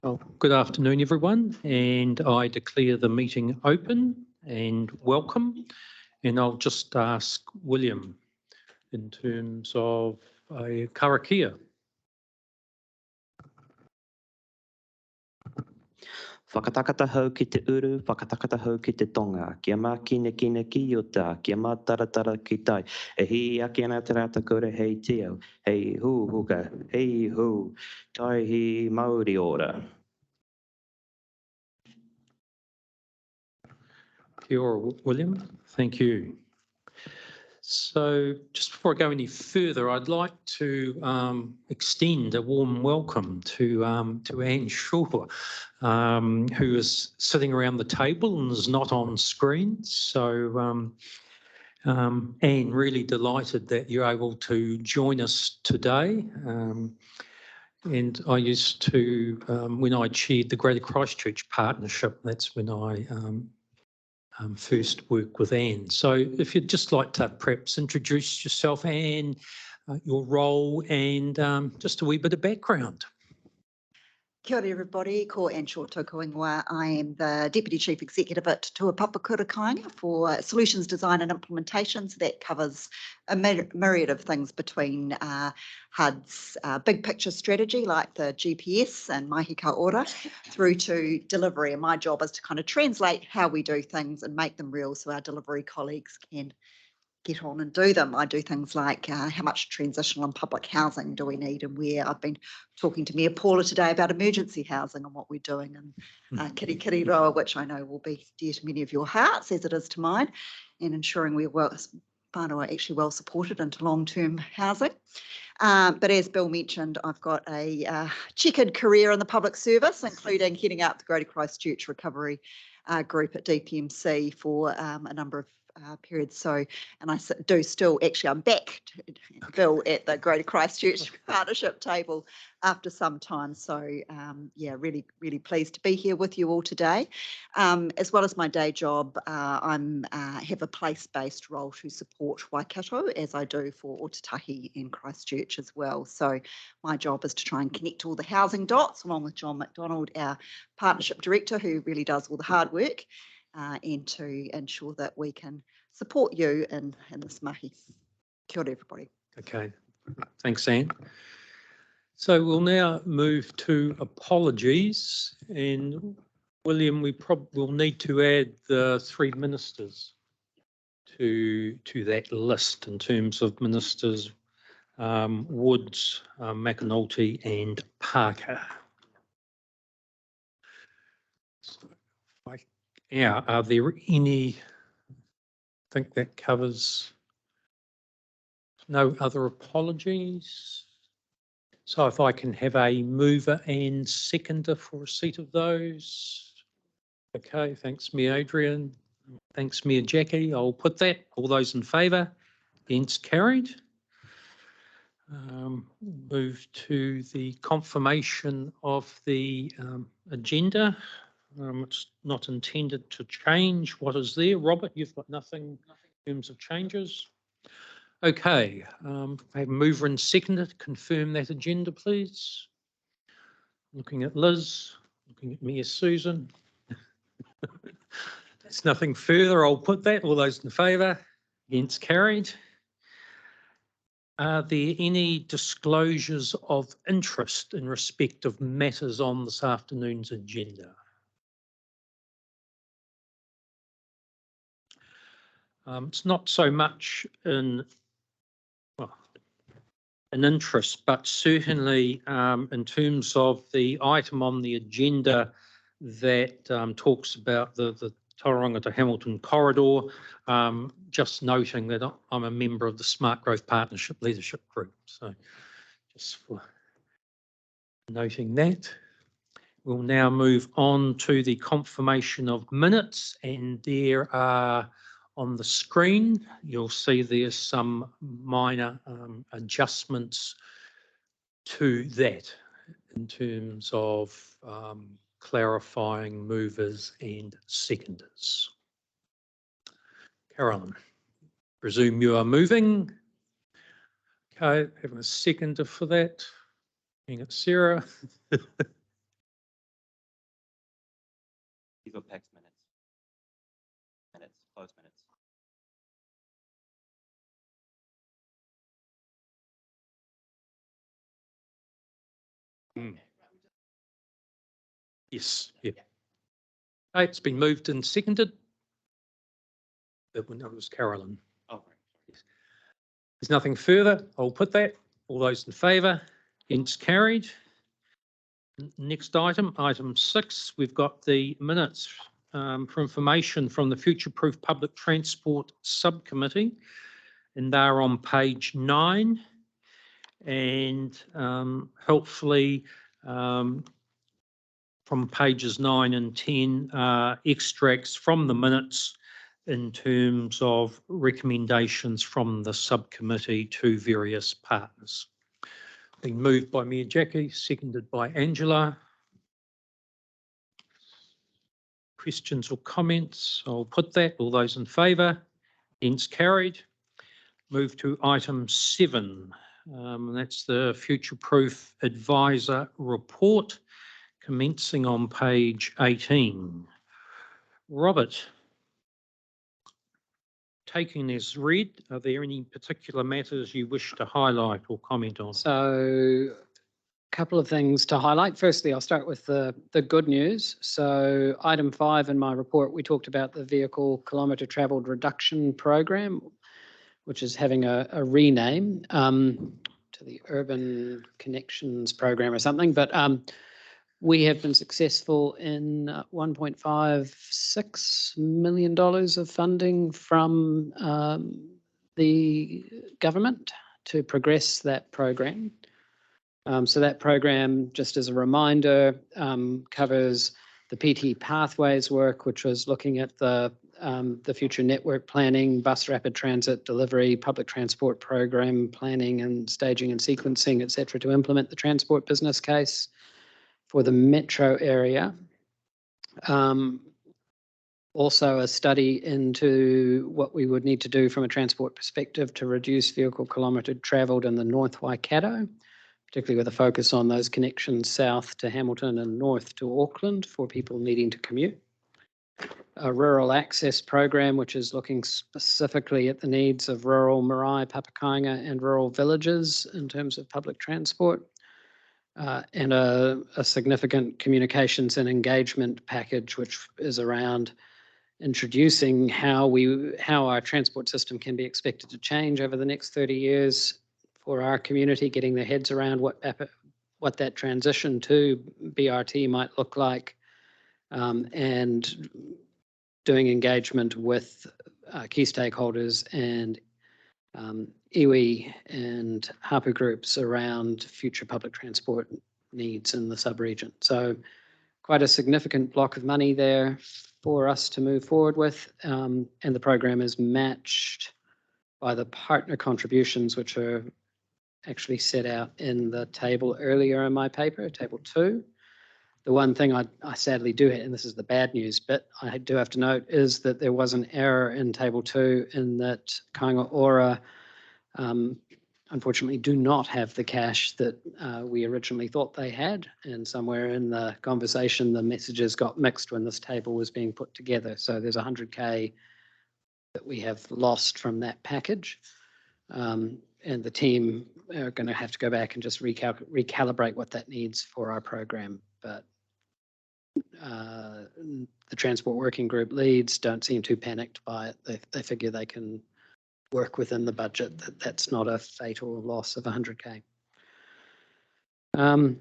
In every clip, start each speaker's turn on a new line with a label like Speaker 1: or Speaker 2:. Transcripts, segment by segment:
Speaker 1: Well, good afternoon, everyone, and I declare the meeting open and welcome. And I'll just ask William in terms of a Karakia.
Speaker 2: Whakatakata hau ki te uru, whakatakata hau ki te tonga. Kia mā kine ki o tā, kia mā taratara ki tai. E hi ake ana te rata kore hei teo, hei hu huka, hei hu, tai hi Māori ora.
Speaker 1: Kia ora, William. Thank you. So just before I go any further, I'd like to extend a warm welcome to Anne Shaw, who is sitting around the table and is not on screen. So Anne, really delighted that you're able to join us today. And I used to, when I chaired the Greater Christchurch Partnership, that's when I first worked with Anne. So if you'd just like to perhaps introduce yourself, Anne, your role, and just a wee bit of background.
Speaker 3: Kia ora everybody, ko Anne Shaw tōku ingoa. I am the Deputy Chief Executive at Tua Papakura Kāinga for Solutions Design and Implementation. So that covers a myriad of things between HUD's big picture strategy like the GPS and Mahi Ka Ora through to delivery. And my job is to kind of translate how we do things and make them real so our delivery colleagues can get on and do them. I do things like how much transitional and public housing do we need and where. I've been talking to Mayor Paula today about emergency housing and what we're doing in Kiriroa, which I know will be dear to many of your hearts as it is to mine, and ensuring we're whānau actually well supported into long-term housing. But as Bill mentioned, I've got a checkered career in the public service, including heading up the Greater Christchurch Recovery Group at DPMC for a number of periods. So, and I do still, actually, I'm back, Bill, at the Greater Christchurch Partnership table after some time. So, yeah, really, really pleased to be here with you all today. As well as my day job, I have a place-based role to support Waikato, as I do for Kotahi and Christchurch as well. So my job is to try and connect all the housing dots, along with John McDonald, our Partnership Director, who really does all the hard work, and to ensure that we can support you in this mahi. Kia ora, everybody.
Speaker 1: Okay, thanks, Anne. So we'll now move to apologies, and William, we probably will need to add the three ministers to that list in terms of ministers Woods, McAnulty and Parker. So, yeah, are there any, I think that covers, no other apologies. So if I can have a mover and seconder for receipt of those. Okay, thanks, Mayor Adrian. Thanks, Mayor Jackie. I'll put that. All those in favour? Against, carried. Move to the confirmation of the agenda. It's not intended to change what is there. Robert, you've got nothing in terms of changes. Okay, I have a mover and seconder to confirm that agenda, please. Looking at Liz, looking at me as Susan. There's nothing further. I'll put that. All those in favour? Against, carried. Are there any disclosures of interest in respect of matters on this afternoon's agenda? It's not so much in an interest, but certainly in terms of the item on the agenda that talks about the Tauranga to Hamilton corridor, just noting that I'm a member of the Smart Growth Partnership Leadership Group. So just for noting that. We'll now move on to the confirmation of minutes, and there are on the screen, you'll see there's some minor adjustments to that in terms of clarifying movers and seconders. Carolyn, presume you are moving. Okay, having a seconder for that. Being it Sarah.
Speaker 2: These are PAX minutes. Closed minutes.
Speaker 1: Yes, yeah. Okay, it's been moved and seconded. That was Carolyn.
Speaker 2: Oh, right.
Speaker 1: There's nothing further. I'll put that. All those in favour? Against, carried. Next item, item 6, we've got the minutes for information from the Future Proof Public Transport Subcommittee, and they're on page 9. And helpfully from pages 9 and 10 extracts from the minutes in terms of recommendations from the subcommittee to various partners. Been moved by Mayor Jackie, seconded by Angela. Questions or comments? I'll put that. All those in favour? Against, carried. Move to item 7. That's the Future Proof Advisor Report, commencing on page 18. Robert, taking as read, are there any particular matters you wish to highlight or comment on?
Speaker 4: So a couple of things to highlight. Firstly, I'll start with the good news. So item 5 in my report, we talked about the vehicle kilometre travelled reduction program, which is having a rename to the Urban Connections Program or something. But we have been successful in $1.56 million of funding from the government to progress that program. So that program, just as a reminder, covers the PT Pathways work, which was looking at the future network planning, bus rapid transit delivery, public transport program planning and staging and sequencing, et cetera, to implement the transport business case for the metro area. Also a study into what we would need to do from a transport perspective to reduce vehicle kilometre travelled in the North Waikato, particularly with a focus on those connections south to Hamilton and north to Auckland for people needing to commute. A rural access program, which is looking specifically at the needs of rural marae, Papakainga and rural villages in terms of public transport. And a significant communications and engagement package, which is around introducing how our transport system can be expected to change over the next 30 years for our community, getting their heads around what that transition to BRT might look like, and doing engagement with key stakeholders and iwi and hapu groups around future public transport needs in the sub-region. So quite a significant block of money there for us to move forward with, and the program is matched by the partner contributions, which are actually set out in the table earlier in my paper, table 2. The one thing I sadly do, and this is the bad news bit, I do have to note, is that there was an error in table 2 in that Kainga Ora unfortunately do not have the cash that we originally thought they had. And somewhere in the conversation, the messages got mixed when this table was being put together. So there's 100K that we have lost from that package. And the team are going to have to go back and just recalibrate what that needs for our program. But the Transport Working Group leads don't seem too panicked by it. They figure they can work within the budget, that's not a fatal loss of 100K. And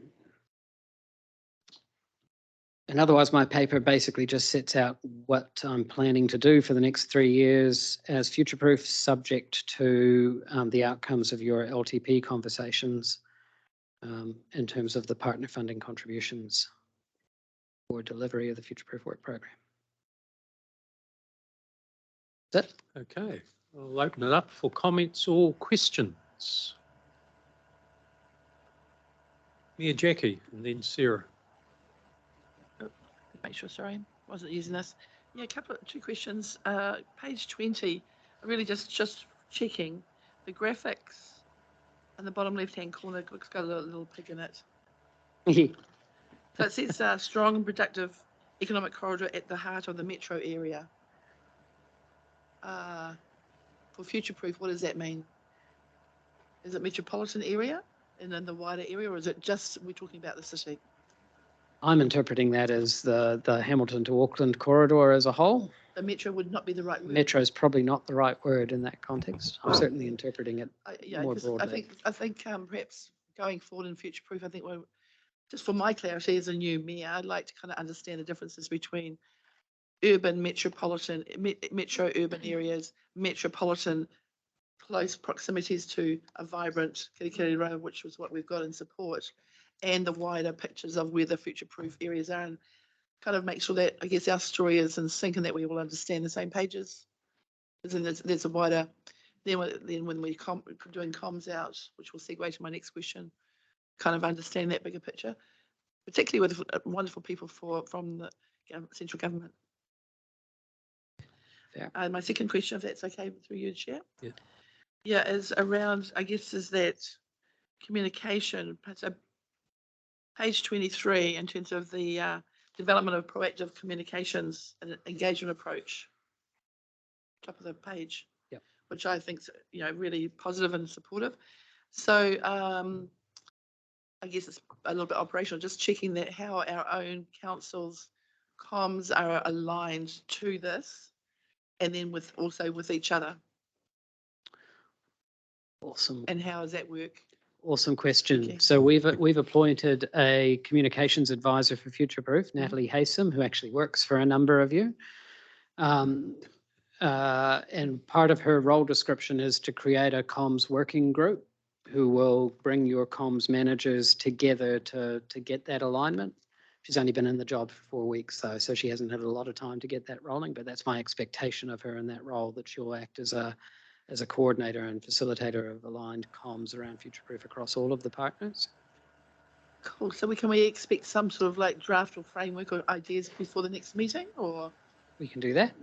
Speaker 4: otherwise, my paper basically just sets out what I'm planning to do for the next 3 years as future-proof, subject to the outcomes of your LTP conversations in terms of the partner funding contributions for delivery of the future-proof work program. That's it.
Speaker 1: Okay, I'll open it up for comments or questions. Mayor Jackie and then Sarah.
Speaker 5: Make sure, sorry, I wasn't using this. Yeah, two questions. Page 20, I really just checking the graphics in the bottom left-hand corner. It's got a little pig in it. So it says strong and productive economic corridor at the heart of the metro area. For future-proof, what does that mean? Is it metropolitan area and then the wider area, or is it just, we're talking about the city?
Speaker 4: I'm interpreting that as the Hamilton to Auckland corridor as a whole.
Speaker 5: The metro would not be the right word.
Speaker 4: Metro is probably not the right word in that context. I'm certainly interpreting it
Speaker 5: Yeah,
Speaker 4: more
Speaker 5: 'cause
Speaker 4: broadly.
Speaker 5: I think perhaps going forward in future-proof, I think we're, just for my clarity as a new mayor, I'd like to kind of understand the differences between urban, metropolitan, metro urban areas, metropolitan close proximities to a vibrant Karakia Road, which was what we've got in support, and the wider pictures of where the future-proof areas are, and kind of make sure that, I guess, our story is in sync and that we all understand the same pages. Because then there's a wider, then when we're doing comms out, which will segue to my next question, kind of understand that bigger picture, particularly with wonderful people from the central government.
Speaker 4: Fair.
Speaker 5: My second question, if that's okay through you, Chair.
Speaker 1: Yeah.
Speaker 5: Yeah, is around, I guess, is that communication. So page 23, in terms of the development of proactive communications and engagement approach, top of the page,
Speaker 4: Yep.
Speaker 5: which I think is, really positive and supportive. So I guess it's a little bit operational, just checking that how our own council's comms are aligned to this, and then also with each other.
Speaker 4: Awesome.
Speaker 5: And how does that work?
Speaker 4: Awesome question.
Speaker 5: Okay.
Speaker 4: So we've appointed a communications advisor for Future Proof, Natalie Haysom, who actually works for a number of you. And part of her role description is to create a comms working group who will bring your comms managers together to get that alignment. She's only been in the job for 4 weeks, though, so she hasn't had a lot of time to get that rolling, but that's my expectation of her in that role, that she'll act as a coordinator and facilitator of aligned comms around Future Proof across all of the partners.
Speaker 5: Cool. So can we expect some sort of like draft or framework or ideas before the next meeting, or?
Speaker 4: We can do that.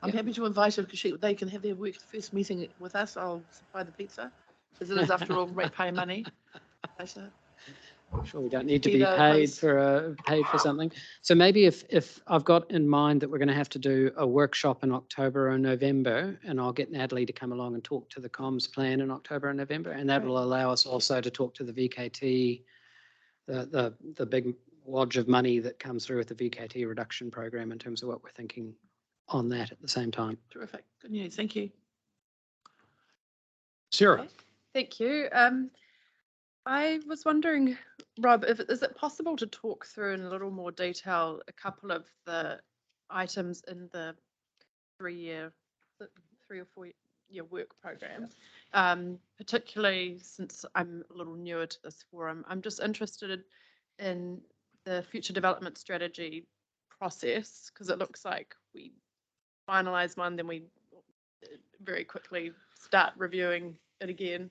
Speaker 5: I'm happy to invite her because they can have their first meeting with us. I'll supply the pizza, because it is, after all, ratepayer money.
Speaker 4: Sure, we don't need to be
Speaker 5: Either
Speaker 4: paid
Speaker 5: place.
Speaker 4: for something. So maybe if I've got in mind that we're going to have to do a workshop in October or November, and I'll get Natalie to come along and talk to the comms plan in October and November, and that will allow us also to talk to the VKT, the big wodge of money that comes through with the VKT reduction program, in terms of what we're thinking on that at the same time.
Speaker 5: Terrific. Good news. Thank you.
Speaker 1: Sarah.
Speaker 6: Thank you. I was wondering, Rob, is it possible to talk through in a little more detail a couple of the items in the 3 or 4 year work program? Particularly since I'm a little newer to this forum, I'm just interested in the future development strategy process, because it looks like we finalize one, then we very quickly start reviewing it again.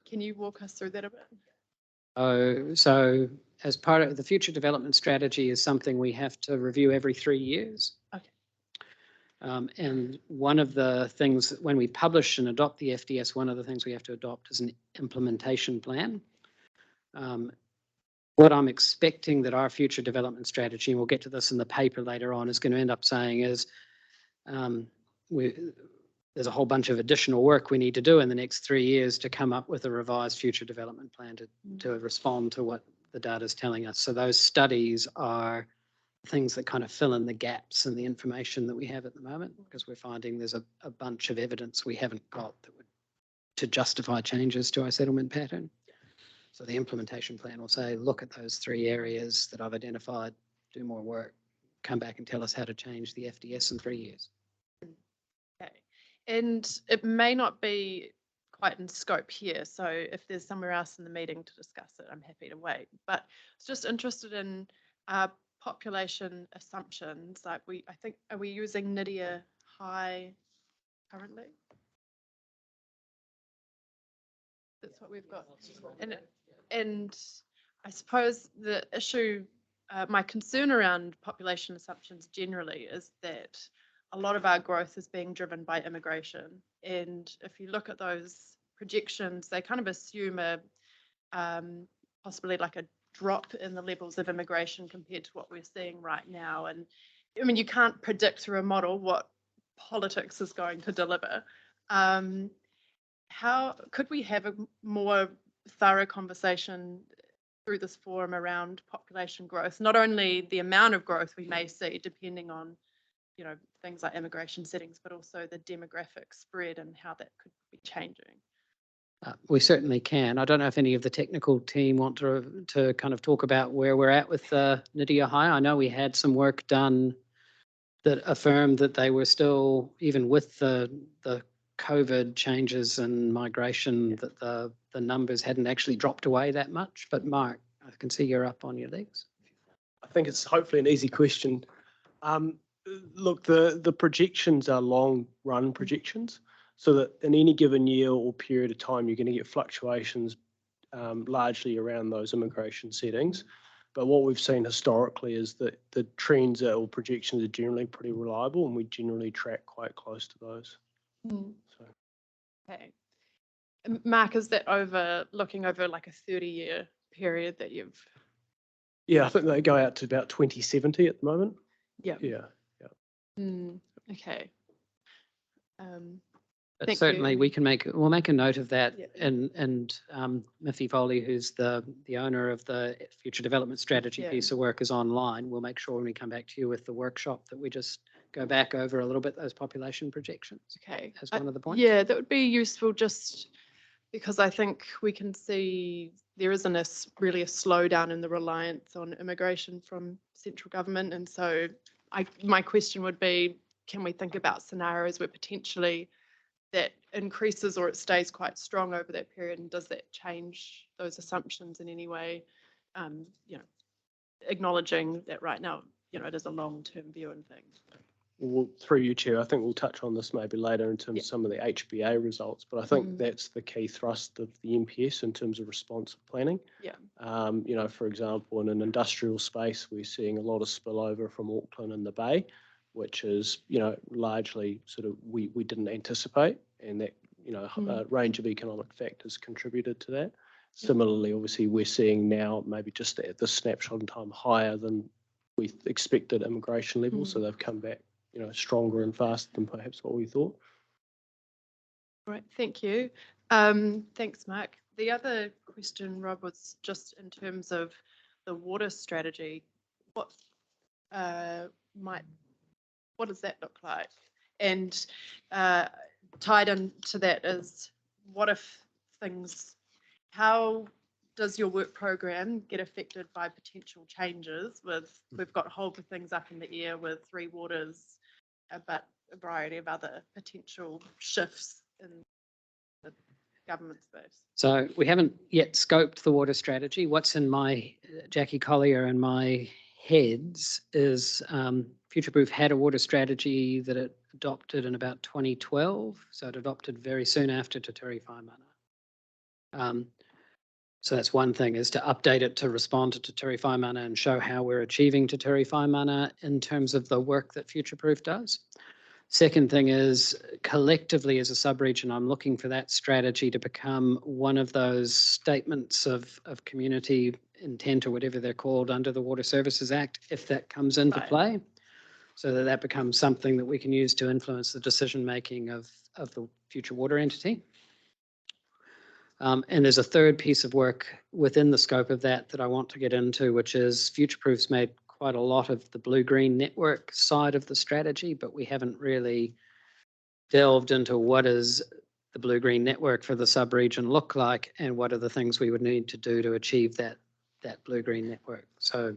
Speaker 6: Can you walk us through that a bit?
Speaker 4: So as part of the future development strategy is something we have to review every 3 years.
Speaker 6: Okay.
Speaker 4: And one of the things, when we publish and adopt the FDS, one of the things we have to adopt is an implementation plan. What I'm expecting that our future development strategy, and we'll get to this in the paper later on, is going to end up saying is there's a whole bunch of additional work we need to do in the next 3 years to come up with a revised future development plan to respond to what the data is telling us. So those studies are things that kind of fill in the gaps in the information that we have at the moment, because we're finding there's a bunch of evidence we haven't got that would to justify changes to our settlement pattern. So the implementation plan will say, look at those 3 areas that I've identified, do more work, come back and tell us how to change the FDS in 3 years.
Speaker 6: Okay. And it may not be quite in scope here, so if there's somewhere else in the meeting to discuss it, I'm happy to wait. But I was just interested in population assumptions. Like I think, are we using Nydia High currently? That's what we've got. And I suppose the issue, my concern around population assumptions generally is that a lot of our growth is being driven by immigration. And if you look at those projections, they kind of assume possibly like a drop in the levels of immigration compared to what we're seeing right now. And I mean, you can't predict through a model what politics is going to deliver. How could we have a more thorough conversation through this forum around population growth, not only the amount of growth we may see depending on, you know, things like immigration settings, but also the demographic spread and how that could be changing?
Speaker 4: We certainly can. I don't know if any of the technical team want to kind of talk about where we're at with Nydia High. I know we had some work done that affirmed that they were still, even with the COVID changes and migration, that the numbers hadn't actually dropped away that much. But Mark, I can see you're up on your legs.
Speaker 7: I think it's hopefully an easy question. Look, the projections are long run projections, so that in any given year or period of time, you're going to get fluctuations largely around those immigration settings. But what we've seen historically is that the trends or projections are generally pretty reliable, and we generally track quite close to those. So.
Speaker 6: Okay. Mark, is that looking over like a 30-year period that you've?
Speaker 7: Yeah, I think they go out to about 2070 at the moment.
Speaker 6: Yeah.
Speaker 7: Yeah.
Speaker 6: Okay.
Speaker 4: But
Speaker 6: Thank
Speaker 4: certainly
Speaker 6: you.
Speaker 4: we'll make a note of that.
Speaker 6: Yeah.
Speaker 4: And Miffy Foley, who's the owner of the Future Development Strategy
Speaker 6: Yeah.
Speaker 4: piece of work, is online. We'll make sure when we come back to you with the workshop that we just go back over a little bit those population projections.
Speaker 6: Okay.
Speaker 4: As one of the points.
Speaker 6: Yeah, that would be useful, just because I think we can see there isn't really a slowdown in the reliance on immigration from central government. And so my question would be, can we think about scenarios where potentially that increases or it stays quite strong over that period, and does that change those assumptions in any way? You know, acknowledging that right now, you know, it is a long-term view and things.
Speaker 7: Well, through you, Chair, I think we'll touch on this maybe later in terms of some of the HBA results, but I think that's the key thrust of the NPS in terms of responsive planning.
Speaker 6: Yeah.
Speaker 7: You know, for example, in an industrial space, we're seeing a lot of spillover from Auckland and the Bay, which is, you know, largely sort of we didn't anticipate, and that, you know, a range of economic factors contributed to that. Similarly, obviously, we're seeing now maybe just at this snapshot in time higher than we expected immigration levels, so they've come back, you know, stronger and faster than perhaps what we thought.
Speaker 6: Right, thank you. Thanks, Mark. The other question, Rob, was just in terms of the water strategy. What does that look like? And tied into that is, what if how does your work program get affected by potential changes we've got a whole of things up in the air with Three Waters, but a variety of other potential shifts in the government space?
Speaker 4: So we haven't yet scoped the water strategy. What's in my Jackie Collier and my heads is Future-Proof had a water strategy that it adopted in about 2012. So it adopted very soon after Te Ture Whaimana. So that's one thing, is to update it to respond to Te Ture Whaimana and show how we're achieving Te Ture Whaimana in terms of the work that Future-Proof does. Second thing is, collectively as a sub-region, I'm looking for that strategy to become one of those statements of community intent, or whatever they're called, under the Water Services Act, if that comes into play, so that becomes something that we can use to influence the decision-making of the future water entity. And there's a third piece of work within the scope of that I want to get into, which is Future-Proof's made quite a lot of the blue-green network side of the strategy, but we haven't really delved into what is the blue-green network for the sub-region look like, and what are the things we would need to do to achieve that blue-green network. So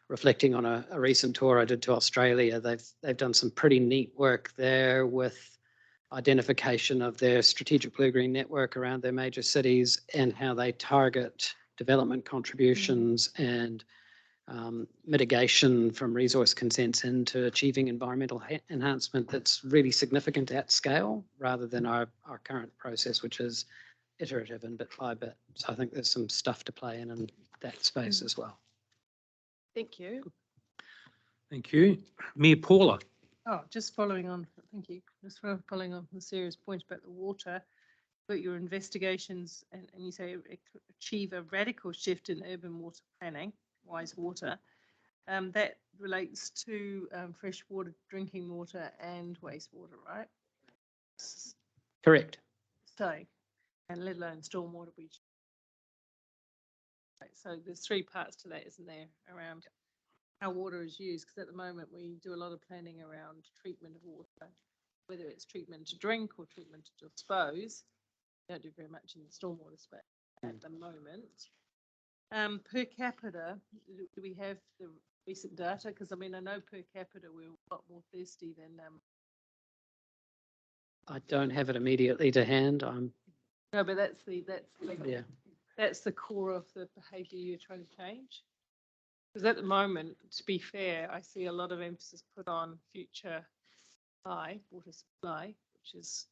Speaker 4: reflecting on a recent tour I did to Australia, they've done some pretty neat work there with identification of their strategic blue-green network around their major cities, and how they target development contributions and mitigation from resource consents into achieving environmental enhancement that's really significant at scale, rather than our current process, which is iterative and bit by bit. So I think there's some stuff to play in that space as well.
Speaker 6: Thank you.
Speaker 1: Thank you. Mayor Paula.
Speaker 8: Oh, just following on, thank you. Just following on from Sarah's point about the water. but your investigations and you say achieve a radical shift in urban water planning, wise water. That relates to fresh water, drinking water and wastewater, right?
Speaker 4: Correct.
Speaker 8: So, and let alone stormwater. So there's three parts to that, isn't there, around how water is used? Because at the moment we do a lot of planning around treatment of water, whether it's treatment to drink or treatment to dispose. We don't do very much in the stormwater space at the moment. Per capita, do we have the recent data? Because I mean, I know per capita we're a lot more thirsty than.
Speaker 4: I don't have it immediately to hand.
Speaker 8: No, but
Speaker 4: Yeah.
Speaker 8: that's the core of the behaviour you're trying to change. Because at the moment, to be fair, I see a lot of emphasis put on future supply, water supply, which is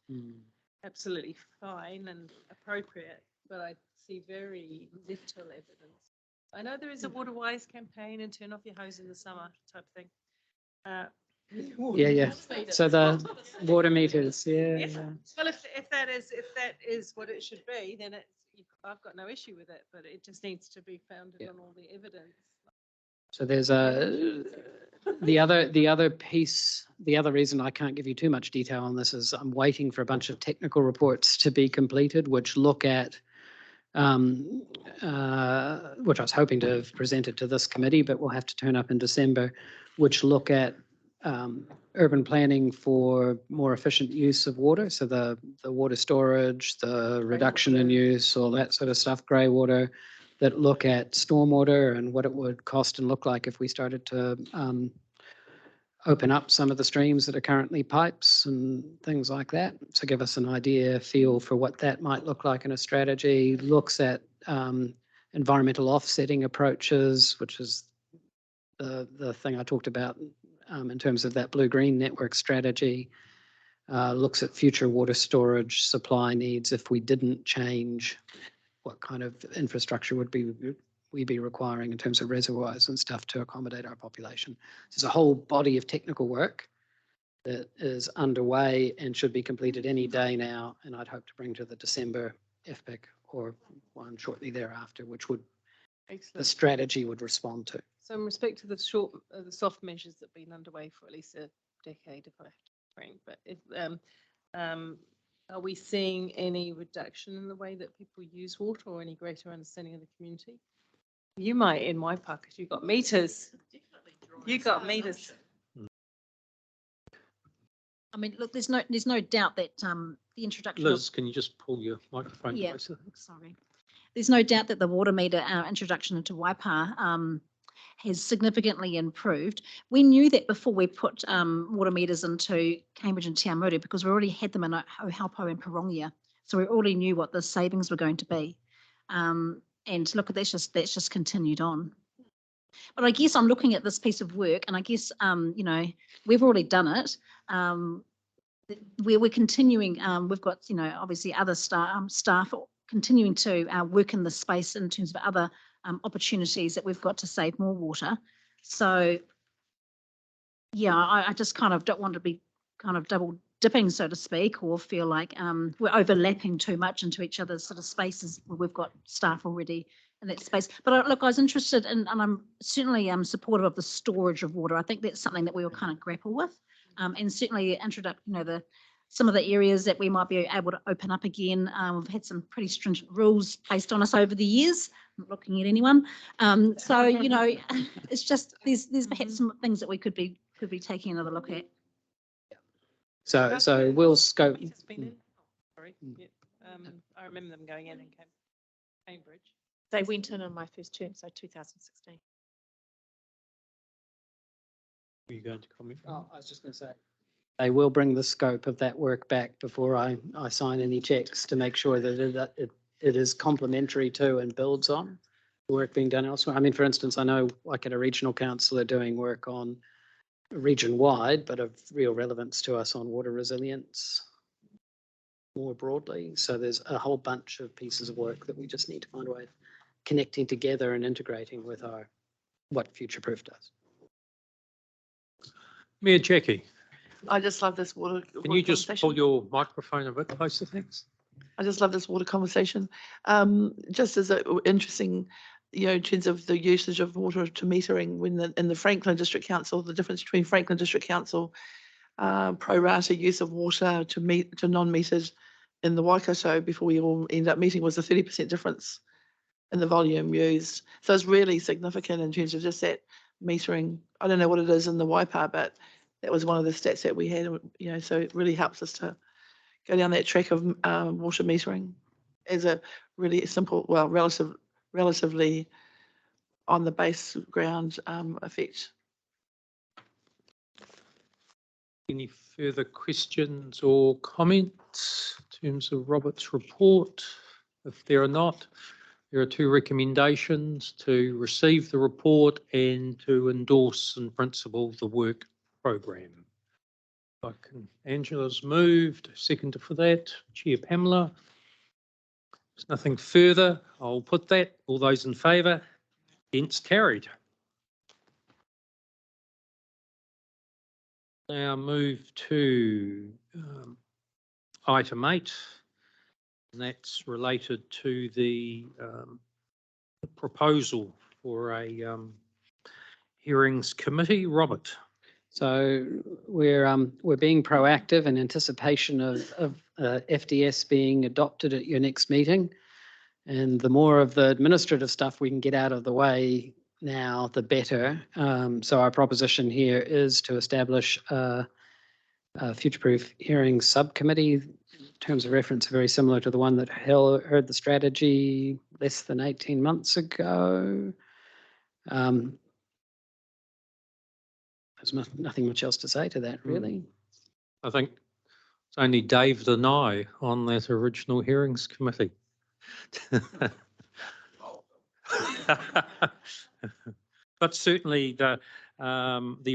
Speaker 8: absolutely fine and appropriate, but I see very little evidence. I know there is a Water Wise campaign and turn off your hose in the summer type thing.
Speaker 4: Yeah. So the water meters, yeah.
Speaker 8: Yes. Well, if that is what it should be, then I've got no issue with it, but it just needs to be founded on all the evidence.
Speaker 4: So there's the other piece, the other reason I can't give you too much detail on this is I'm waiting for a bunch of technical reports to be completed, which look at, which I was hoping to have presented to this committee, but will have to turn up in December, which look at urban planning for more efficient use of water. So the water storage, the reduction in use, all that sort of stuff, grey water, that look at stormwater and what it would cost and look like if we started to open up some of the streams that are currently pipes and things like that. So give us an idea, feel for what that might look like in a strategy. Looks at environmental offsetting approaches, which is the thing I talked about in terms of that blue-green network strategy. Looks at future water storage supply needs if we didn't change. What kind of infrastructure would we be requiring in terms of reservoirs and stuff to accommodate our population? There's a whole body of technical work that is underway and should be completed any day now, and I'd hope to bring to the December FPIC or one shortly thereafter, which would the strategy would respond to.
Speaker 8: So in respect to the soft measures that have been underway for at least a decade, if I have to bring, but if are we seeing any reduction in the way that people use water or any greater understanding of the community? You might in Waipa because you've got meters. You've got meters.
Speaker 9: I mean, look, there's no doubt that the introduction
Speaker 1: Liz, can you just pull your microphone
Speaker 9: Yeah.
Speaker 1: closer?
Speaker 9: Sorry. There's no doubt that the water meter introduction into Waipa has significantly improved. We knew that before we put water meters into Cambridge and Te Awamutu because we already had them in Ohaupo and Pirongia. So we already knew what the savings were going to be. And look, that's just continued on. But I guess I'm looking at this piece of work and I guess, you know, we've already done it. We're continuing, we've got, you know, obviously other staff continuing to work in the space in terms of other opportunities that we've got to save more water. So, yeah, I just kind of don't want to be kind of double dipping, so to speak, or feel like we're overlapping too much into each other's sort of spaces where we've got staff already in that space. But look, I was interested in, and I'm certainly supportive of the storage of water. I think that's something that we will kind of grapple with. And certainly you know, some of the areas that we might be able to open up again. We've had some pretty stringent rules placed on us over the years. I'm not looking at anyone. So, you know, it's just there's perhaps some things that we could be taking another look at.
Speaker 4: So we'll scope.
Speaker 8: Sorry. Yeah. I remember them going in Cambridge.
Speaker 10: They went in on my first term, so 2016.
Speaker 1: Are you going to comment?
Speaker 4: Oh, I was just going to say, they will bring the scope of that work back before I sign any checks to make sure that it is complementary to and builds on the work being done elsewhere. I mean, for instance, I know Waikato Regional Council are doing work on region-wide, but of real relevance to us on water resilience more broadly. So there's a whole bunch of pieces of work that we just need to find a way of connecting together and integrating with what Future Proof does.
Speaker 1: Mayor Jackie,
Speaker 5: I just love this water.
Speaker 1: can you just pull your microphone a bit closer, thanks?
Speaker 5: I just love this water conversation. Just as a interesting, in terms of the usage of water to metering when in the Franklin District Council, the difference between Franklin District Council pro rata use of water to non-metered in the Waikato before we all end up meeting was a 30% difference in the volume used. So it's really significant in terms of just that metering. I don't know what it is in the Waipa, but that was one of the stats that we had, so it really helps us to go down that track of water metering as a really simple, well, relatively on the base ground effect.
Speaker 1: Any further questions or comments in terms of Robert's report? If there are not, there are two recommendations: to receive the report and to endorse in principle the work program. Angela's moved, second for that. Chair Pamela. There's nothing further. I'll put that. All those in favour? Against? Carried. Now move to item 8, and that's related to the proposal for a hearings committee. Robert.
Speaker 4: So we're being proactive in anticipation of FDS being adopted at your next meeting. And the more of the administrative stuff we can get out of the way now, the better. So our proposition here is to establish a future-proof hearings subcommittee. In terms of reference, very similar to the one that heard the strategy less than 18 months ago. There's nothing much else to say to that, really.
Speaker 1: I think it's only David and I on that original hearings committee. But certainly the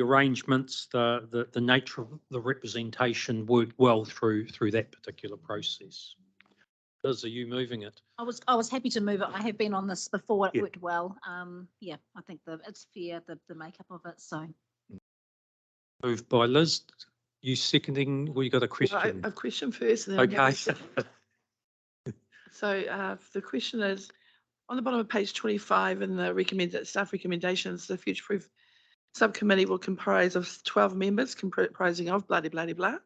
Speaker 1: arrangements, the nature of the representation worked well through that particular process. Liz, are you moving it?
Speaker 9: I was happy to move it. I have been on this before. It
Speaker 1: Yeah.
Speaker 9: worked well. Yeah, I think it's fair, the makeup of it. So
Speaker 1: Moved by Liz. You seconding? Well, you got a question.
Speaker 5: Well, a question first. And then
Speaker 1: Okay.
Speaker 5: So the question is, on the bottom of page 25 in the staff recommendations, the future-proof subcommittee will comprise of 12 members comprising of blah, blah, blah, blah.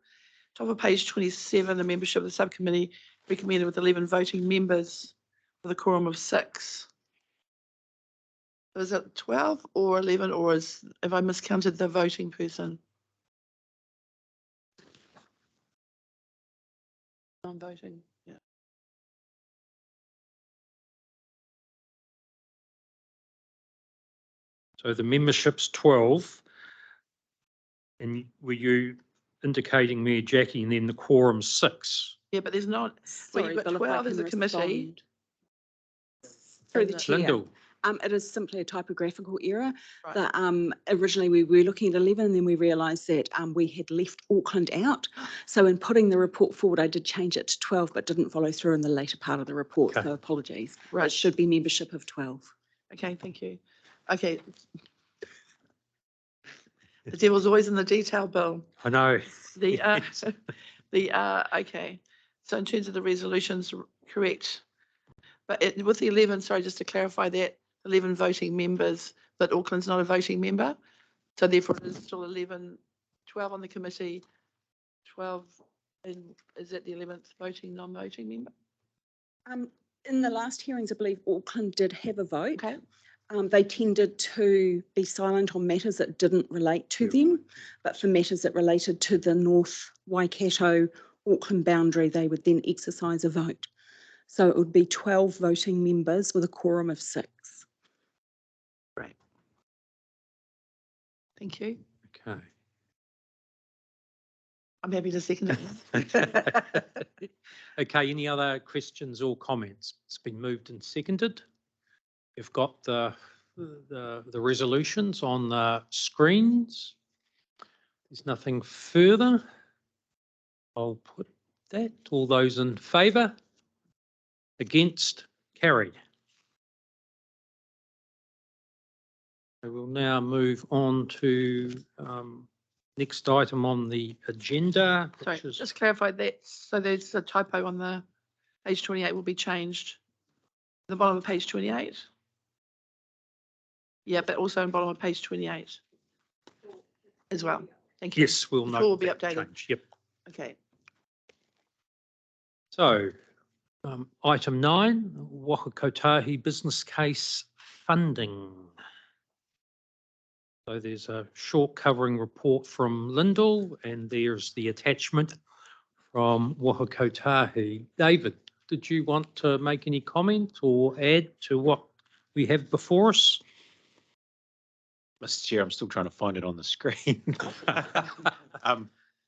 Speaker 5: Top of page 27, the membership of the subcommittee recommended with 11 voting members with a quorum of 6. Is it 12 or 11, or have I miscounted the voting person? Non-voting, yeah.
Speaker 1: So the membership's 12. And were you indicating me, Jackie, and then the quorum's 6?
Speaker 5: Yeah, but there's not, well,
Speaker 11: Sorry,
Speaker 5: you've got
Speaker 11: Bill, if I
Speaker 5: 12 as
Speaker 11: can
Speaker 5: a committee.
Speaker 11: respond. Through the chair.
Speaker 1: Lyndall.
Speaker 11: It is simply a typographical error.
Speaker 5: Right.
Speaker 11: That originally we were looking at 11 and then we realised that we had left Auckland out. So in putting the report forward, I did change it to 12, but didn't follow through in the later part of the report.
Speaker 1: Okay.
Speaker 11: So apologies.
Speaker 5: Right.
Speaker 11: It should be membership of 12.
Speaker 5: Okay, thank you. Okay. The devil's always in the detail, Bill.
Speaker 1: I know.
Speaker 5: Okay. So in terms of the resolutions, correct. But with the 11, sorry, just to clarify that, 11 voting members, but Auckland's not a voting member. So therefore it is still 11, 12 on the committee, 12, and is it the 11th voting, non-voting member?
Speaker 11: In the last hearings, I believe Auckland did have a vote.
Speaker 5: Okay.
Speaker 11: They tended to be silent on matters that didn't relate to them, but for matters that related to the North Waikato Auckland boundary, they would then exercise a vote. So it would be 12 voting members with a quorum of 6.
Speaker 5: Great. Thank you.
Speaker 1: Okay.
Speaker 5: I'm happy to second it.
Speaker 1: Okay, any other questions or comments? It's been moved and seconded. You've got the resolutions on the screens. There's nothing further. I'll put that. All those in favour? Against? Carried. So we'll now move on to next item on the agenda,
Speaker 5: Sorry,
Speaker 1: which is
Speaker 5: just clarify that. So there's a typo on the Page 28 will be changed. The bottom of page 28. Yeah, but also in bottom of page 28 as well. Thank you.
Speaker 1: Yes, we'll
Speaker 5: The
Speaker 1: note
Speaker 5: floor will be
Speaker 1: that
Speaker 5: updated.
Speaker 1: change. Yep.
Speaker 5: Okay.
Speaker 1: So, item 9, Waka Kotahi business case funding. So there's a short covering report from Lyndall and there's the attachment from Waka Kotahi. David, did you want to make any comment or add to what we have before us?
Speaker 12: Mr. Chair, I'm still trying to find it on the screen. I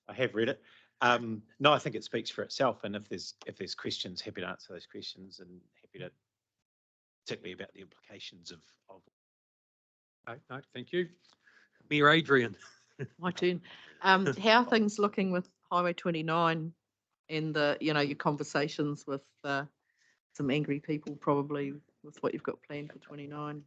Speaker 12: have read it. No, I think it speaks for itself. And if there's questions, happy to answer those questions and happy to, particularly about the implications of.
Speaker 1: No, thank you. Mayor Adrian.
Speaker 13: My turn. How are things looking with Highway 29 and your conversations with some angry people probably with what you've got planned for 29?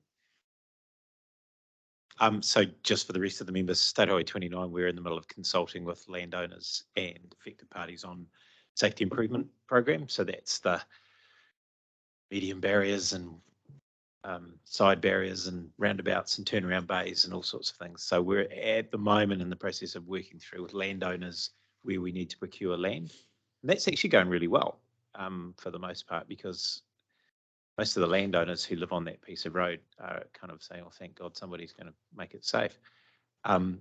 Speaker 12: So just for the rest of the members, State Highway 29, we're in the middle of consulting with landowners and affected parties on safety improvement program. So that's the medium barriers and side barriers and roundabouts and turnaround bays and all sorts of things. So we're at the moment in the process of working through with landowners where we need to procure land. And that's actually going really well for the most part, because most of the landowners who live on that piece of road are kind of saying, oh, thank God somebody's going to make it safe. Where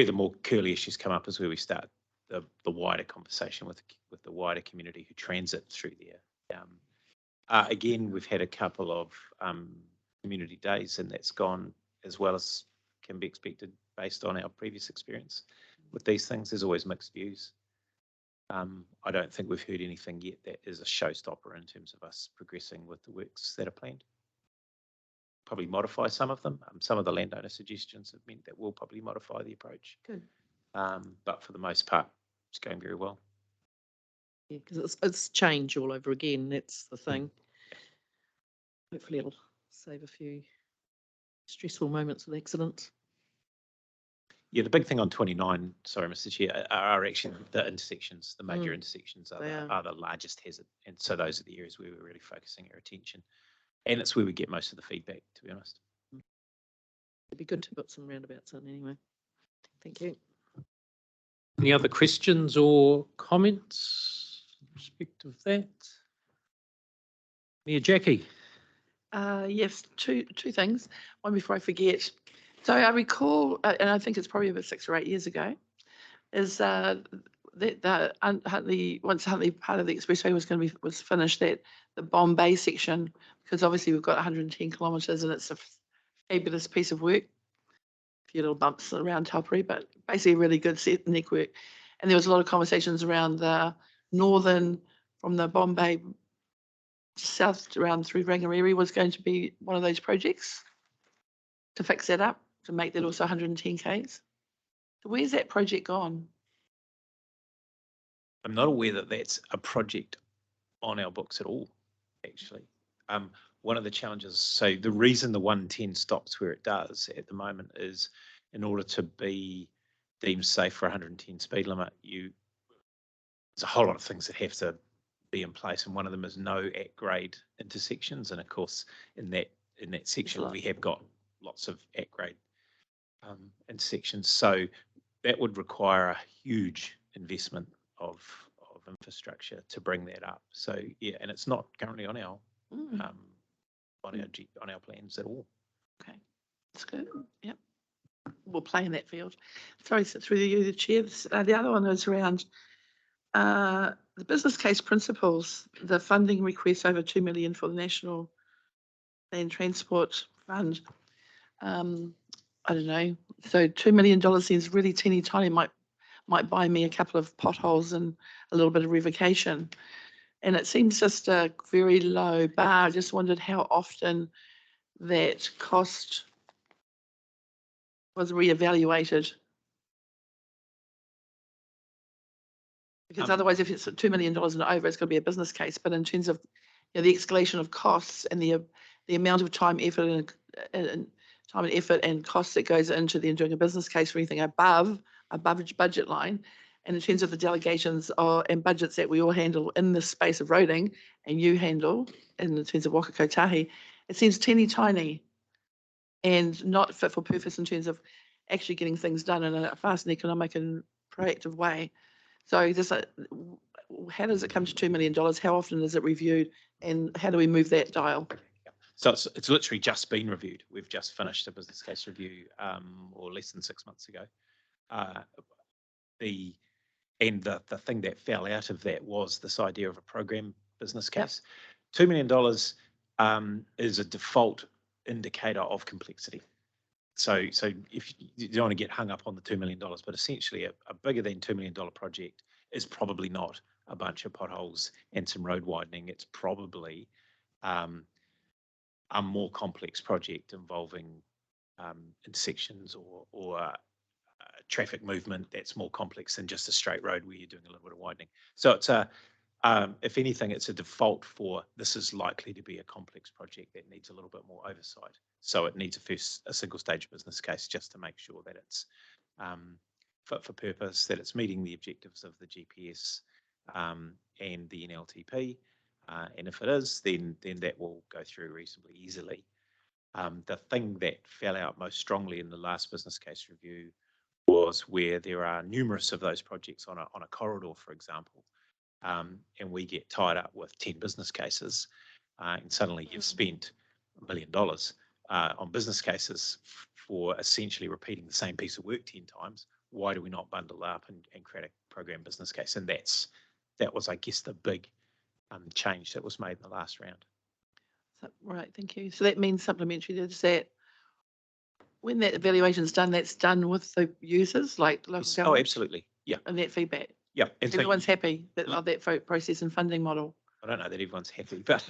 Speaker 12: the more curly issues come up is where we start the wider conversation with the wider community who transit through there. Again, we've had a couple of community days and that's gone as well as can be expected based on our previous experience with these things. There's always mixed views. I don't think we've heard anything yet that is a showstopper in terms of us progressing with the works that are planned. Probably modify some of them. Some of the landowner suggestions have meant that we'll probably modify the approach.
Speaker 13: Good.
Speaker 12: But for the most part, it's going very well.
Speaker 13: Yeah, because it's change all over again. That's the thing. Hopefully it'll save a few stressful moments with accidents.
Speaker 12: Yeah, the big thing on 29, sorry, Mr. Chair, are actually the intersections. The major intersections are the largest hazard. And so those are the areas where we're really focusing our attention. And it's where we get most of the feedback, to be honest.
Speaker 13: It'd be good to put some roundabouts in anyway. Thank you.
Speaker 1: Any other questions or comments in respect of that? Mayor Jackie.
Speaker 5: Yes, two things. One before I forget. So I recall, and I think it's probably about 6 or 8 years ago, is that once Huntley part of the expressway was finished, that the Bombay section, because obviously we've got 110 kilometres and it's a fabulous piece of work. A few little bumps around Taupuri, but basically a really good set network. And there was a lot of conversations around the northern, from the Bombay south around through Rangariri was going to be one of those projects to fix that up, to make that also 110 Ks. So where's that project gone?
Speaker 12: I'm not aware that that's a project on our books at all, actually. One of the challenges, so the reason the 110 stops where it does at the moment is in order to be deemed safe for 110 speed limit, there's a whole lot of things that have to be in place, and one of them is no at-grade intersections. And of course, in that section, we have got lots of at-grade intersections. So that would require a huge investment of infrastructure to bring that up. So yeah, and it's not currently on our plans at all.
Speaker 5: Okay, that's good. Yep, we'll play in that field. Sorry, through the chair. The other one is around the business case principles. The funding request over $2 million for the National Land Transport Fund. I don't know. So $2 million seems really teeny tiny. Might buy me a couple of potholes and a little bit of revocation. And it seems just a very low bar. I just wondered how often that cost was reevaluated. Because otherwise, if it's $2 million and over, it's going to be a business case. But in terms of the escalation of costs and the amount of time, effort, and costs that goes into then doing a business case for anything above a budget line, And in terms of the delegations and budgets that we all handle in the space of roading and you handle in terms of Waka Kotahi, it seems teeny tiny and not fit for purpose in terms of actually getting things done in a fast and economic and proactive way. So just how does it come to $2 million? How often is it reviewed? And how do we move that dial?
Speaker 12: So it's literally just been reviewed. We've just finished a business case review, or less than 6 months ago. The thing that fell out of that was this idea of a program business case. $2 million is a default indicator of complexity. So if you don't want to get hung up on the $2 million, but essentially a bigger than $2 million project is probably not a bunch of potholes and some road widening. It's probably a more complex project involving intersections or traffic movement that's more complex than just a straight road where you're doing a little bit of widening. So it's if anything, it's a default for this is likely to be a complex project that needs a little bit more oversight. So it needs a single stage business case just to make sure that it's fit for purpose, that it's meeting the objectives of the GPS and the NLTP. And if it is, then that will go through reasonably easily. The thing that fell out most strongly in the last business case review was where there are numerous of those projects on a corridor, for example, and we get tied up with 10 business cases, and suddenly you've spent $1 million on business cases for essentially repeating the same piece of work 10 times. Why do we not bundle up and create a program business case? And that was, I guess, the big change that was made in the last round.
Speaker 5: So, right, thank you. So that means supplementary is that when that evaluation is done, that's done with the users, like local government?
Speaker 12: Oh, absolutely. Yeah.
Speaker 5: And that feedback?
Speaker 12: Yeah. And
Speaker 5: everyone's happy of that process and funding model?
Speaker 12: I don't know that everyone's happy, but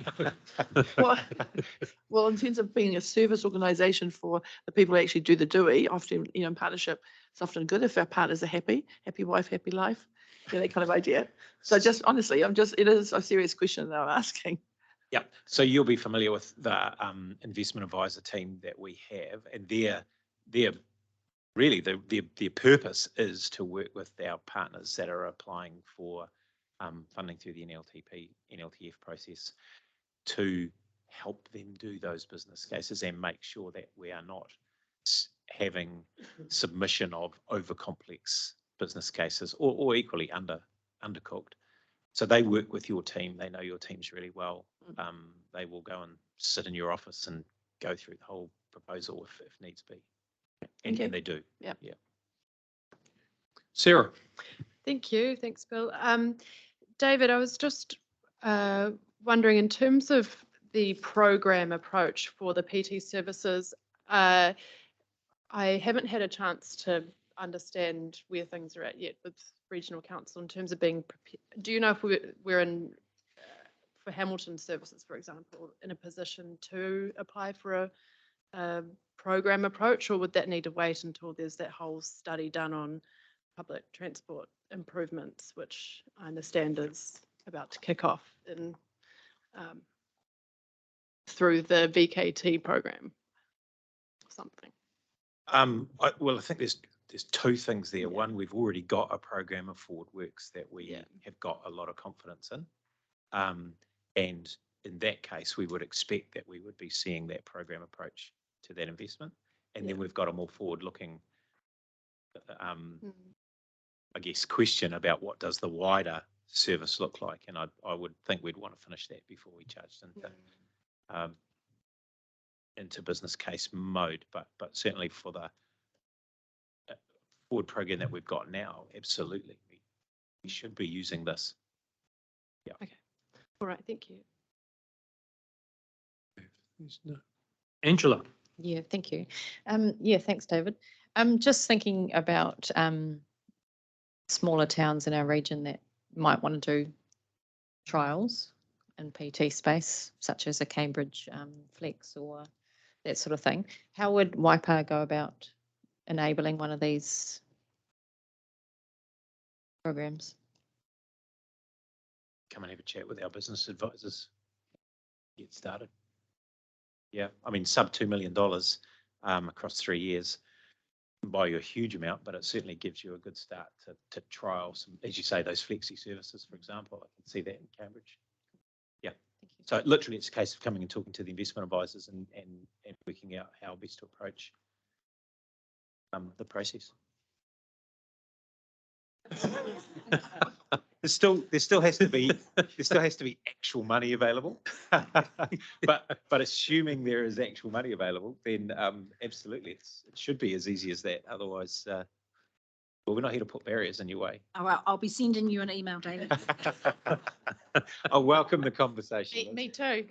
Speaker 5: well, in terms of being a service organisation for the people who actually do the DUI, often, in partnership, it's often good if our partners are happy wife, happy life, that kind of idea. So just honestly, it is a serious question that I'm asking.
Speaker 12: Yeah. So you'll be familiar with the investment advisor team that we have, and their purpose is to work with our partners that are applying for funding through the NLTF process to help them do those business cases and make sure that we are not having submission of over complex business cases or equally undercooked. So they work with your team. They know your teams really well. They will go and sit in your office and go through the whole proposal if needs be. And they do.
Speaker 5: Yeah.
Speaker 1: Sarah.
Speaker 6: Thank you. Thanks, Bill. David, I was just wondering, in terms of the program approach for the PT services, I haven't had a chance to understand where things are at yet with regional council in terms of being prepared. Do you know if we're in, for Hamilton services, for example, in a position to apply for a program approach, or would that need to wait until there's that whole study done on public transport improvements, which I understand is about to kick off in through the VKT program or something?
Speaker 12: I think there's two things there. One, we've already got a program of forward works that we have got a lot of confidence in. And in that case, we would expect that we would be seeing that program approach to that investment. And then we've got a more forward-looking, I guess, question about what does the wider service look like. And I would think we'd want to finish that before we charged into business case mode. But certainly for the forward program that we've got now, absolutely, we should be using this. Yeah.
Speaker 6: Okay. All right. Thank you.
Speaker 1: Angela.
Speaker 14: Yeah, thank you. Yeah, thanks, David. I'm just thinking about smaller towns in our region that might want to do trials in PT space, such as a Cambridge Flex or that sort of thing. How would Waipa go about enabling one of these programs?
Speaker 12: Come and have a chat with our business advisors. Get started. Yeah, I mean, sub $2 million across 3 years. buy you a huge amount, but it certainly gives you a good start to trial some, as you say, those flexi services, for example. I can see that in Cambridge. Yeah. So literally it's a case of coming and talking to the investment advisors and working out how best to approach the process. There still has to be actual money available, but assuming there is actual money available, then absolutely it should be as easy as that. Otherwise, well, we're not here to put barriers in your way.
Speaker 9: I'll be sending you an email, David.
Speaker 12: I welcome the conversation.
Speaker 8: Me too.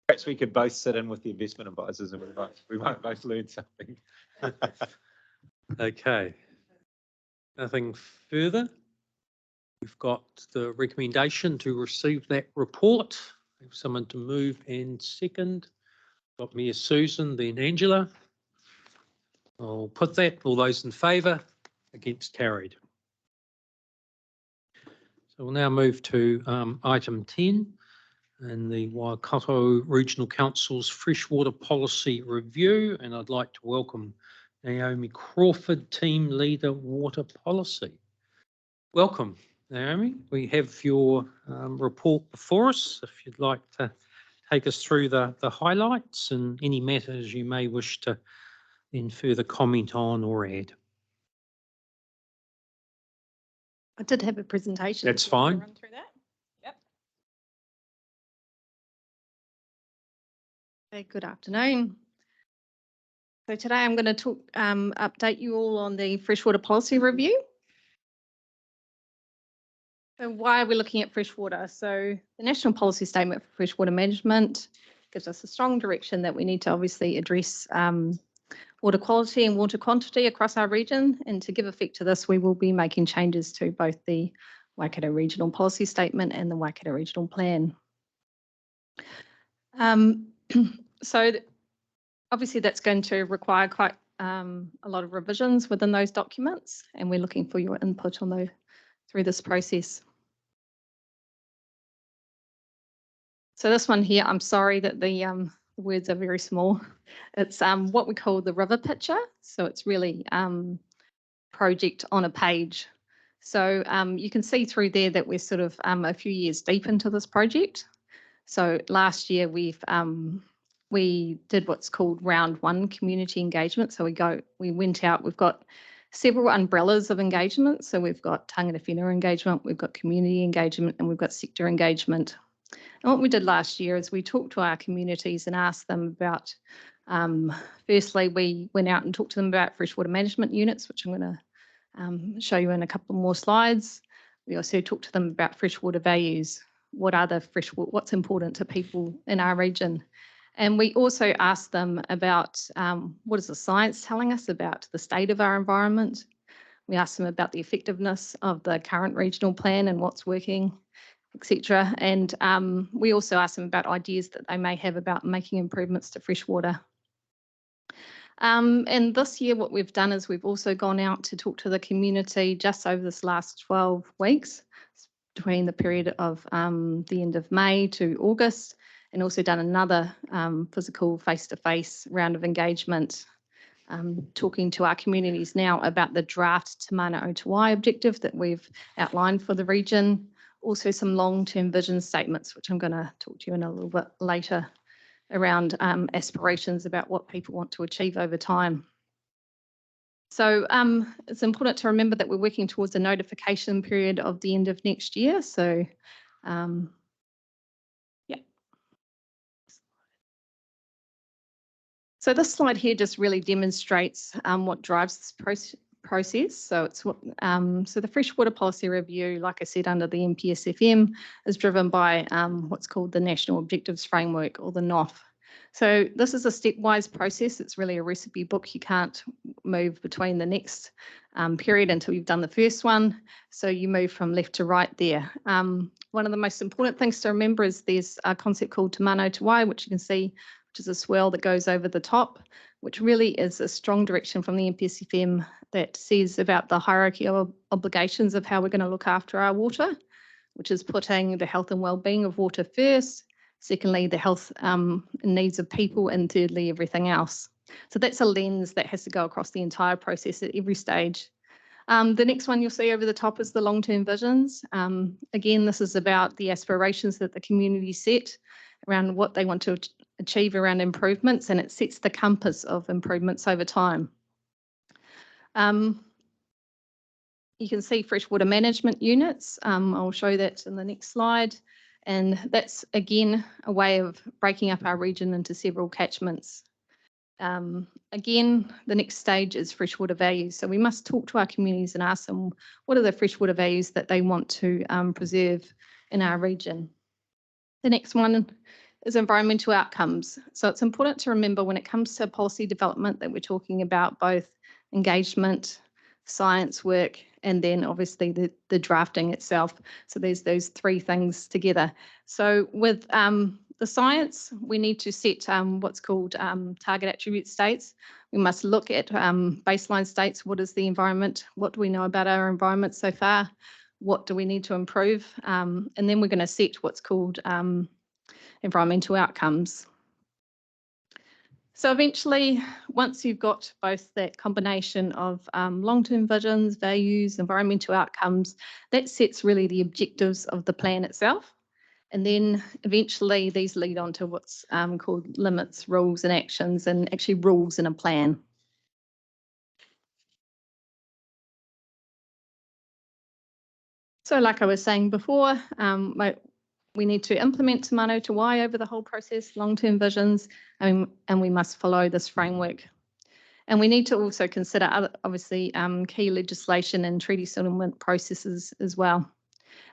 Speaker 12: Perhaps we could both sit in with the investment advisors and we might both learn something.
Speaker 1: Okay. Nothing further. We've got the recommendation to receive that report. I have someone to move and second. Got me as Susan, then Angela. I'll put that. All those in favour, against carried. So we'll now move to item 10 and the Waikato Regional Council's Freshwater Policy Review. And I'd like to welcome Naomi Crawford, Team Leader Water Policy. Welcome, Naomi. We have your report before us. If you'd like to take us through the highlights and any matters you may wish to then further comment on or add.
Speaker 15: I did have a presentation.
Speaker 1: That's
Speaker 15: if you want to
Speaker 1: fine.
Speaker 15: Run through that. Yep. Okay, good afternoon. So today I'm going to update you all on the freshwater policy review. So why are we looking at freshwater? So the National Policy Statement for Freshwater Management gives us a strong direction that we need to obviously address water quality and water quantity across our region. And to give effect to this, we will be making changes to both the Waikato Regional Policy Statement and the Waikato Regional Plan. Obviously that's going to require quite a lot of revisions within those documents, and we're looking for your input on those through this process. So this one here, I'm sorry that the words are very small. It's what we call the river picture. So it's really project on a page. So you can see through there that we're sort of a few years deep into this project. So last year we did what's called round 1 community engagement. So we went out, we've got several umbrellas of engagement. So we've got tangata whenua engagement, we've got community engagement, and we've got sector engagement. And what we did last year is we talked to our communities and asked them about, firstly, we went out and talked to them about freshwater management units, which I'm going to show you in a couple more slides. We also talked to them about freshwater values. What are the what's important to people in our region? And we also asked them about what is the science telling us about the state of our environment. We asked them about the effectiveness of the current regional plan and what's working, etc. And we also asked them about ideas that they may have about making improvements to freshwater. And this year what we've done is we've also gone out to talk to the community just over this last 12 weeks, between the period of the end of May to August, and also done another physical face-to-face round of engagement, talking to our communities now about the draft Te Mana o Te Wai objective that we've outlined for the region. Also some long-term vision statements, which I'm going to talk to you in a little bit later, around aspirations about what people want to achieve over time. So it's important to remember that we're working towards a notification period of the end of next year. So yeah. So this slide here just really demonstrates what drives this process. So it's what so the freshwater policy review, like I said, under the NPSFM, is driven by what's called the National Objectives Framework, or the NOF. So this is a stepwise process. It's really a recipe book. You can't move between the next period until you've done the first one. So you move from left to right there. One of the most important things to remember is there's a concept called Te Mana o Te Wai, which you can see, which is a swell that goes over the top, which really is a strong direction from the NPSFM that says about the hierarchy of obligations of how we're going to look after our water, which is putting the health and well-being of water first, secondly, the health and needs of people, and thirdly, everything else. So that's a lens that has to go across the entire process at every stage. The next one you'll see over the top is the long-term visions. Again, this is about the aspirations that the community set around what they want to achieve around improvements, and it sets the compass of improvements over time. You can see freshwater management units. I'll show that in the next slide. And that's, again, a way of breaking up our region into several catchments. Again, the next stage is freshwater values. So we must talk to our communities and ask them what are the freshwater values that they want to preserve in our region. The next one is environmental outcomes. So it's important to remember when it comes to policy development that we're talking about both engagement, science work, and then obviously the drafting itself. So there's those three things together. So with the science, we need to set what's called target attribute states. We must look at baseline states. What is the environment? What do we know about our environment so far? What do we need to improve? And then we're going to set what's called environmental outcomes. So eventually, once you've got both that combination of long-term visions, values, environmental outcomes, that sets really the objectives of the plan itself. And then eventually these lead on to what's called limits, rules and actions, and actually rules in a plan. So like I was saying before, we need to implement Te Mano Te Wai over the whole process, long-term visions, and we must follow this framework. And we need to also consider other, obviously, key legislation and treaty settlement processes as well.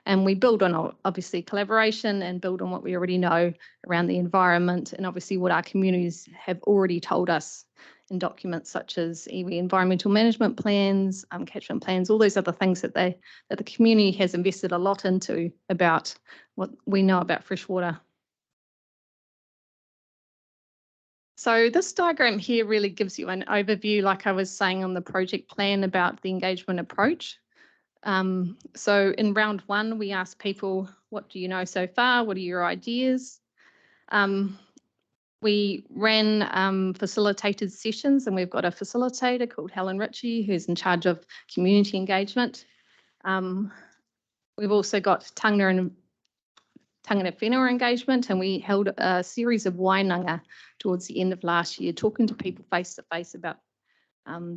Speaker 15: And we build on, obviously, collaboration and build on what we already know around the environment and obviously what our communities have already told us in documents such as iwi environmental management plans, catchment plans, all those other things that the community has invested a lot into about what we know about freshwater. So this diagram here really gives you an overview, like I was saying on the project plan, about the engagement approach. So in round one, we asked people, what do you know so far? What are your ideas? We ran facilitated sessions, and we've got a facilitator called Helen Ritchie, who's in charge of community engagement. We've also got tangata whenua engagement, and we held a series of wainanga towards the end of last year, talking to people face to face about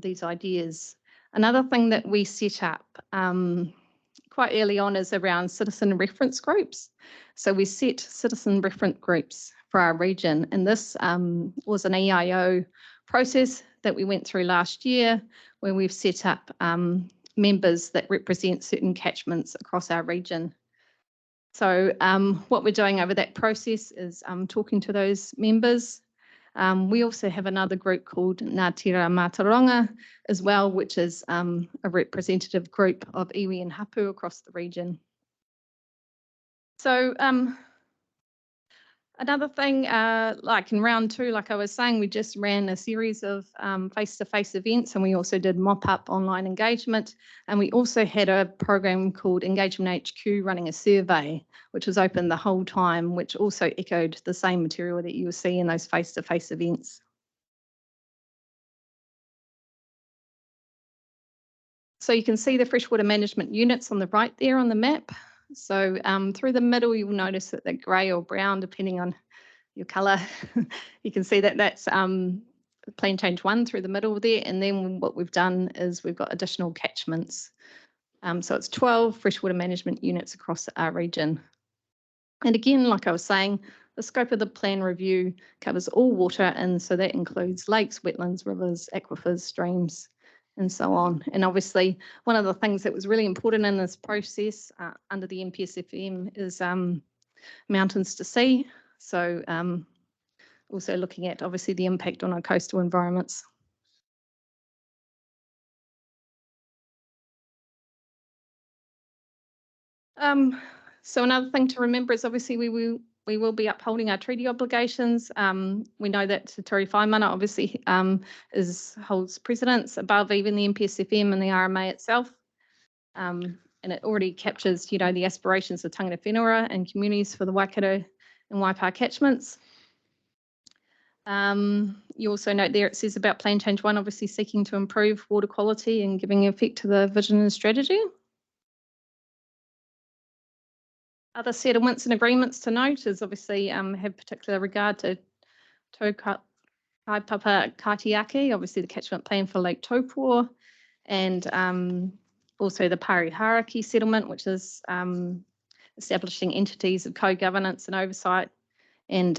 Speaker 15: these ideas. Another thing that we set up quite early on is around citizen reference groups. So we set citizen reference groups for our region, and this was an EIO process that we went through last year, where we've set up members that represent certain catchments across our region. So what we're doing over that process is talking to those members. We also have another group called Ngā Tira Mātauranga as well, which is a representative group of iwi and hapu across the region. So another thing, like in round two, like I was saying, we just ran a series of face-to-face events, and we also did mop-up online engagement. And we also had a program called Engagement HQ running a survey, which was open the whole time, which also echoed the same material that you will see in those face-to-face events. So you can see the freshwater management units on the right there on the map. So through the middle, you'll notice that they're grey or brown, depending on your colour. You can see that that's plan change 1 through the middle there. And then what we've done is we've got additional catchments. So it's 12 freshwater management units across our region. And again, like I was saying, the scope of the plan review covers all water, and so that includes lakes, wetlands, rivers, aquifers, streams, and so on. And obviously, one of the things that was really important in this process under the MPSFM is mountains to sea. So also looking at obviously the impact on our coastal environments. So another thing to remember is obviously we will be upholding our treaty obligations. We know that Te Tori Whaimana obviously holds precedence above even the MPSFM and the RMA itself. And it already captures, the aspirations of tangata whenua and communities for the Waikato and Waipa catchments. You also note there it says about Plan Change 1, obviously seeking to improve water quality and giving effect to the vision and strategy. Other settlements and agreements to note is obviously have particular regard to Kaipapa Kaitiaki, obviously the catchment plan for Lake Taupo, and also the Pariharaki settlement, which is establishing entities of co-governance and oversight, and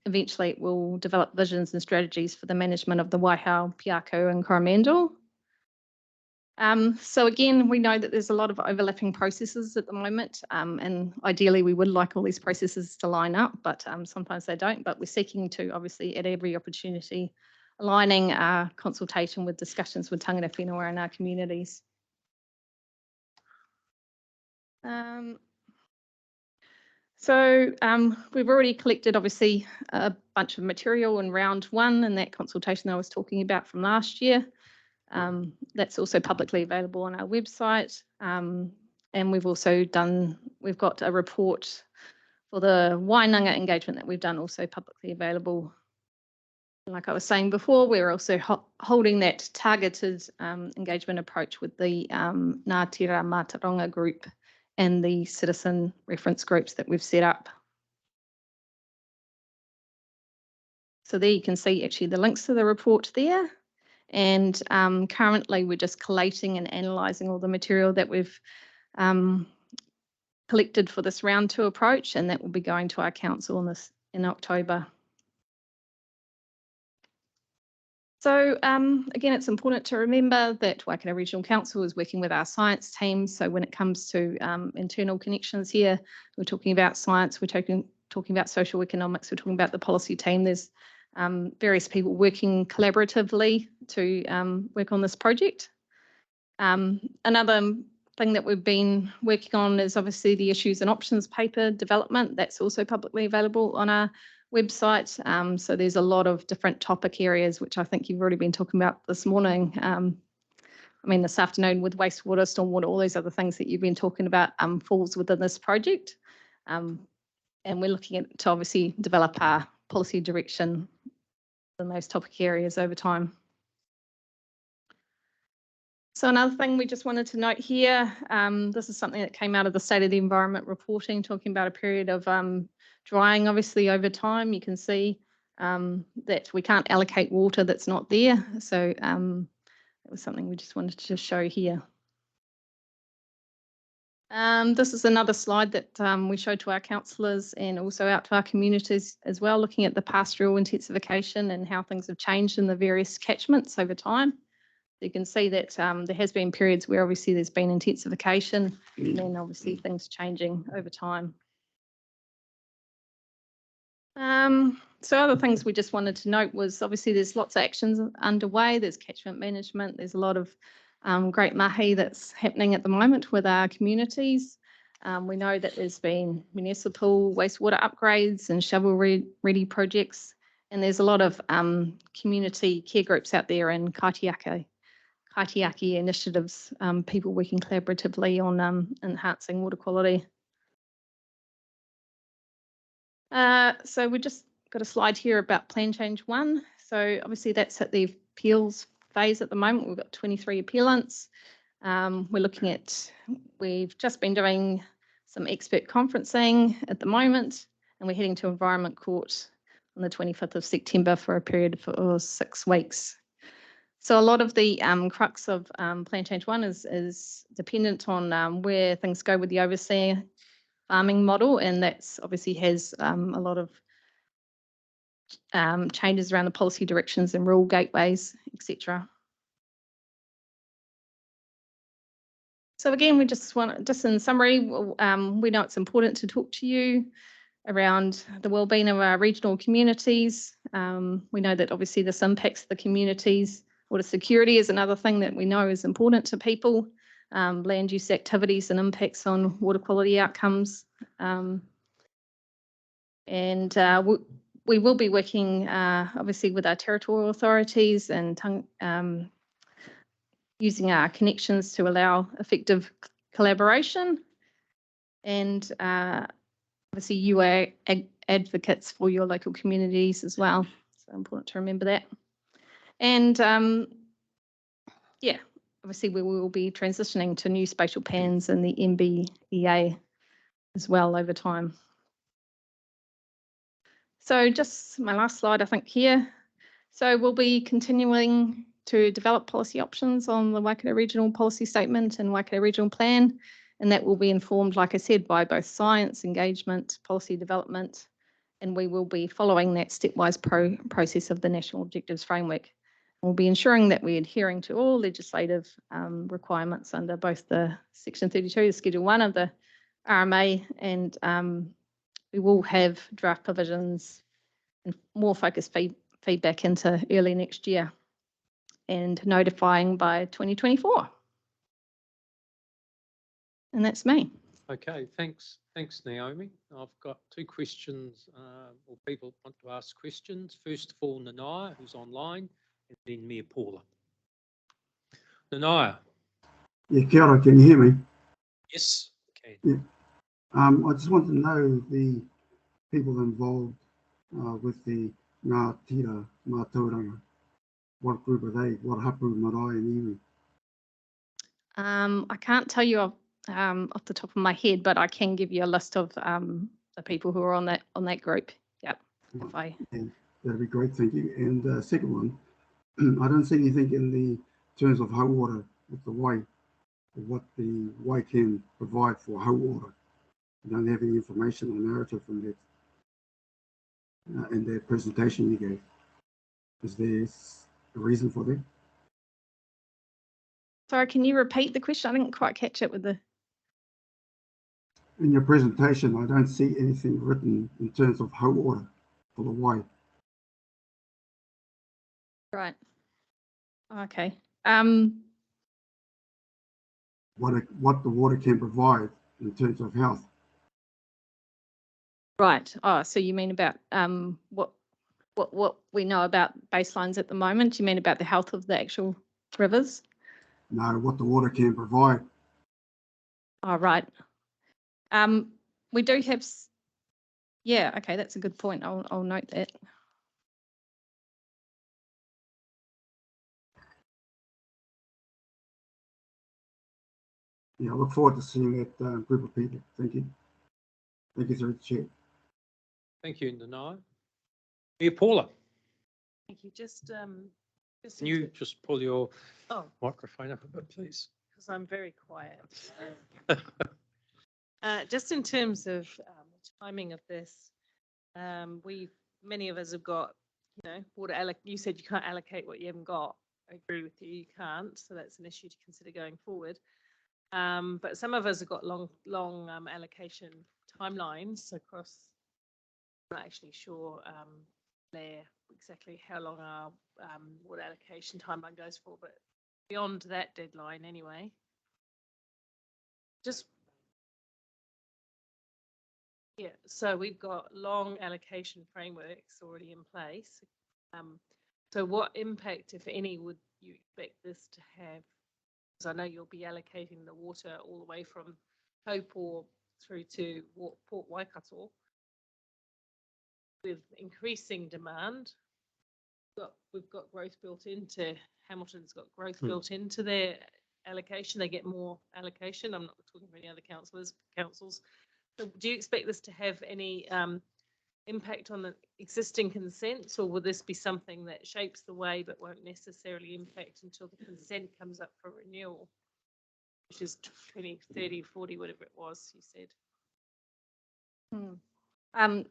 Speaker 15: eventually it will develop visions and strategies for the management of the Waihao, Piako and Coromandel. So again, we know that there's a lot of overlapping processes at the moment, and ideally we would like all these processes to line up, but sometimes they don't. But we're seeking to, obviously, at every opportunity, aligning our consultation with discussions with tangata whenua in our communities. So we've already collected, obviously, a bunch of material in round 1 in that consultation I was talking about from last year. That's also publicly available on our website. And we've also we've got a report for the Wainanga engagement that we've done, also publicly available. Like I was saying before, we're also holding that targeted engagement approach with the Ngātira Mātauranga group and the citizen reference groups that we've set up. So there you can see actually the links to the report there. And currently we're just collating and analysing all the material that we've collected for this round 2 approach, and that will be going to our council in October. So again, it's important to remember that Waikato Regional Council is working with our science team. So when it comes to internal connections here, we're talking about science, we're talking about social economics, we're talking about the policy team. There's various people working collaboratively to work on this project. Another thing that we've been working on is obviously the issues and options paper development. That's also publicly available on our website. So there's a lot of different topic areas, which I think you've already been talking about this morning. I mean, this afternoon with wastewater, stormwater, all those other things that you've been talking about falls within this project. And we're looking to obviously develop our policy direction in those topic areas over time. So another thing we just wanted to note here, this is something that came out of the State of the Environment reporting, talking about a period of drying, obviously, over time. You can see that we can't allocate water that's not there. So it was something we just wanted to show here. This is another slide that we showed to our councillors and also out to our communities as well, looking at the pastoral intensification and how things have changed in the various catchments over time. You can see that there has been periods where obviously there's been intensification and then obviously things changing over time. So other things we just wanted to note was obviously there's lots of actions underway. There's catchment management. There's a lot of great mahi that's happening at the moment with our communities. We know that there's been municipal wastewater upgrades and shovel-ready projects, and there's a lot of community care groups out there and kaitiaki initiatives, people working collaboratively on enhancing water quality. So we just got a slide here about Plan Change 1. So obviously that's at the appeals phase at the moment. We've got 23 appealants. We've just been doing some expert conferencing at the moment, and we're heading to Environment Court on the 25th of September for a period for 6 weeks. So a lot of the crux of Plan Change 1 is dependent on where things go with the overseer farming model, and that's obviously has a lot of changes around the policy directions and rule gateways, etc. So again, we just in summary, we know it's important to talk to you around the wellbeing of our regional communities. We know that obviously this impacts the communities. Water security is another thing that we know is important to people. Land use activities and impacts on water quality outcomes. We will be working obviously with our territorial authorities and using our connections to allow effective collaboration. And obviously you are advocates for your local communities as well. So important to remember that. And yeah, obviously we will be transitioning to new spatial pans in the MBEA as well over time. So just my last slide, I think here. So we'll be continuing to develop policy options on the Waikato Regional Policy Statement and Waikato Regional Plan. And that will be informed, like I said, by both science, engagement, policy development, and we will be following that stepwise process of the National Objectives Framework. We'll be ensuring that we're adhering to all legislative requirements under both the Section 32, the Schedule 1 of the RMA, and we will have draft provisions and more focused feedback into early next year and notifying by 2024. And that's me.
Speaker 1: Okay, thanks, Naomi. I've got two questions, or people want to ask questions. First of all, Nanaya, who's online, and then Mia Paula. Nanaya.
Speaker 16: Yeah, kia ora, can you hear me?
Speaker 1: Yes, okay.
Speaker 16: Yeah. I just want to know the people involved with the Ngā Tira, Ngā Tauranga. What group are they? What hapu, marae and iwi?
Speaker 15: I can't tell you off the top of my head, but I can give you a list of the people who are on that group. Yep.
Speaker 16: Yeah, that'd be great, thank you. And second one, I don't see anything in the terms of hau water with the wai, or what the wai can provide for hau water. I don't have any information or narrative from that in the presentation you gave. Is there a reason for that?
Speaker 15: Sorry, can you repeat the question? I didn't quite catch it with the...
Speaker 16: In your presentation, I don't see anything written in terms of hau water for the wai.
Speaker 15: Right. Okay.
Speaker 16: What the water can provide in terms of health.
Speaker 15: Right. Oh, so you mean about what we know about baselines at the moment? You mean about the health of the actual rivers?
Speaker 16: No, what the water can provide.
Speaker 15: Oh, right. We do have, yeah, okay, that's a good point. I'll note that.
Speaker 16: Yeah, I look forward to seeing that group of people. Thank you. Thank you, through the chair.
Speaker 1: Thank you, Nanai. Mia Paula.
Speaker 8: Thank you. Just
Speaker 1: Can you just pull your
Speaker 8: oh,
Speaker 1: microphone up a bit, please?
Speaker 8: because I'm very quiet. Just in terms of timing of this, many of us have got, water. You said you can't allocate what you haven't got. I agree with you. You can't, so that's an issue to consider going forward. But some of us have got long allocation timelines across. I'm not actually sure exactly how long our water allocation timeline goes for, but beyond that deadline anyway. So we've got long allocation frameworks already in place. So what impact, if any, would you expect this to have? Because I know you'll be allocating the water all the way from Taupō through to Port Waikato. With increasing demand, we've got growth built into, Hamilton's got growth built into their allocation. They get more allocation. I'm not talking about any other councils. So do you expect this to have any impact on the existing consents, or will this be something that shapes the way but won't necessarily impact until the consent comes up for renewal, which is 20, 30, 40, whatever it was you said?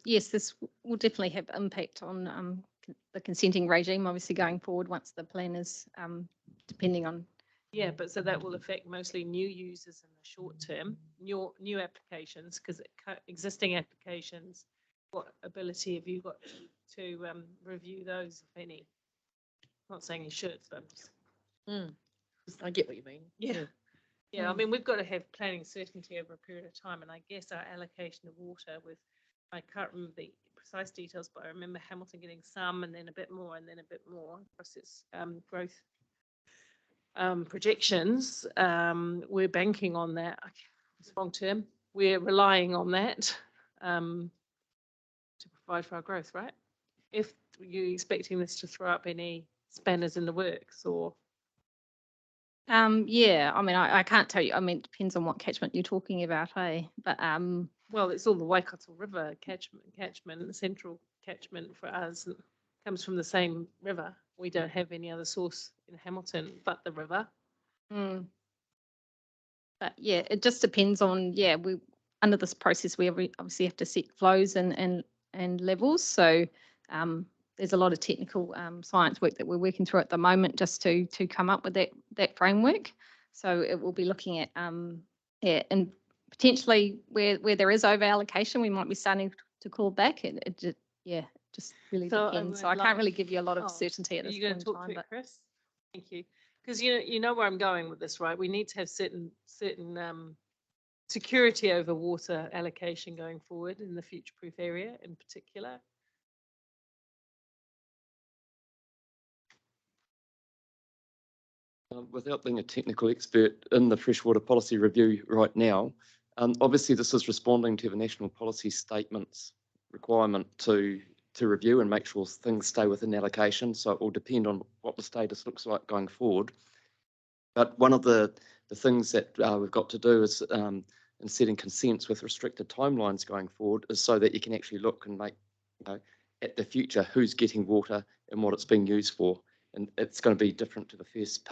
Speaker 15: Yes, this will definitely have impact on the consenting regime, obviously going forward once the plan is depending on.
Speaker 8: Yeah, but so that will affect mostly new users in the short term, new applications, because existing applications, what ability have you got to review those, if any? I'm not saying you should, but
Speaker 13: I get what you mean.
Speaker 8: Yeah. I mean, we've got to have planning certainty over a period of time, and I guess our allocation of water I can't remember the precise details, but I remember Hamilton getting some and then a bit more and then a bit more across its growth projections. We're banking on that. It's long term. We're relying on that to provide for our growth, right? if you're expecting this to throw up any spanners in the works or.
Speaker 15: Yeah, I mean, I can't tell you. I mean, it depends on what catchment you're talking about, hey? But
Speaker 8: Well, it's all the Waikato River catchment, the central catchment for us comes from the same river. We don't have any other source in Hamilton but the river.
Speaker 15: But yeah, it just depends on, we under this process we obviously have to set flows and levels. So there's a lot of technical science work that we're working through at the moment just to come up with that framework. So it will be looking at and potentially where there is over allocation, we might be starting to call back. It just really depends. So I can't really give you a lot of certainty at this point in time.
Speaker 8: Are you going to talk to it, Chris? Thank you. Because you know where I'm going with this, right? We need to have certain security over water allocation going forward in the future-proof area in particular.
Speaker 17: Without being a technical expert in the freshwater policy review right now, obviously this is responding to the national policy statement's requirement to review and make sure things stay within allocation. So it will depend on what the status looks like going forward. But one of the things that we've got to do is in setting consents with restricted timelines going forward is so that you can actually look and make, at the future, who's getting water and what it's being used for. And it's going to be different to the first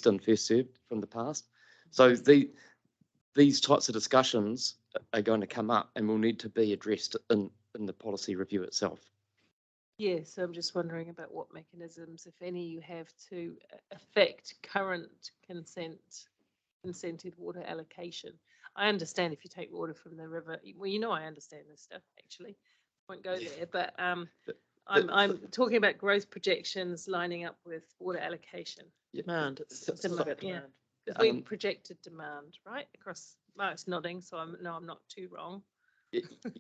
Speaker 17: in, first served from the past. So these types of discussions are going to come up and will need to be addressed in the policy review itself.
Speaker 8: Yes, I'm just wondering about what mechanisms, if any, you have to affect current consented water allocation. I understand if you take water from the river, well, I understand this stuff actually. I won't go there, but I'm talking about growth projections lining up with water allocation.
Speaker 13: Demand.
Speaker 8: Yeah. We projected demand, right? Across, Mark's nodding, so I'm not too wrong.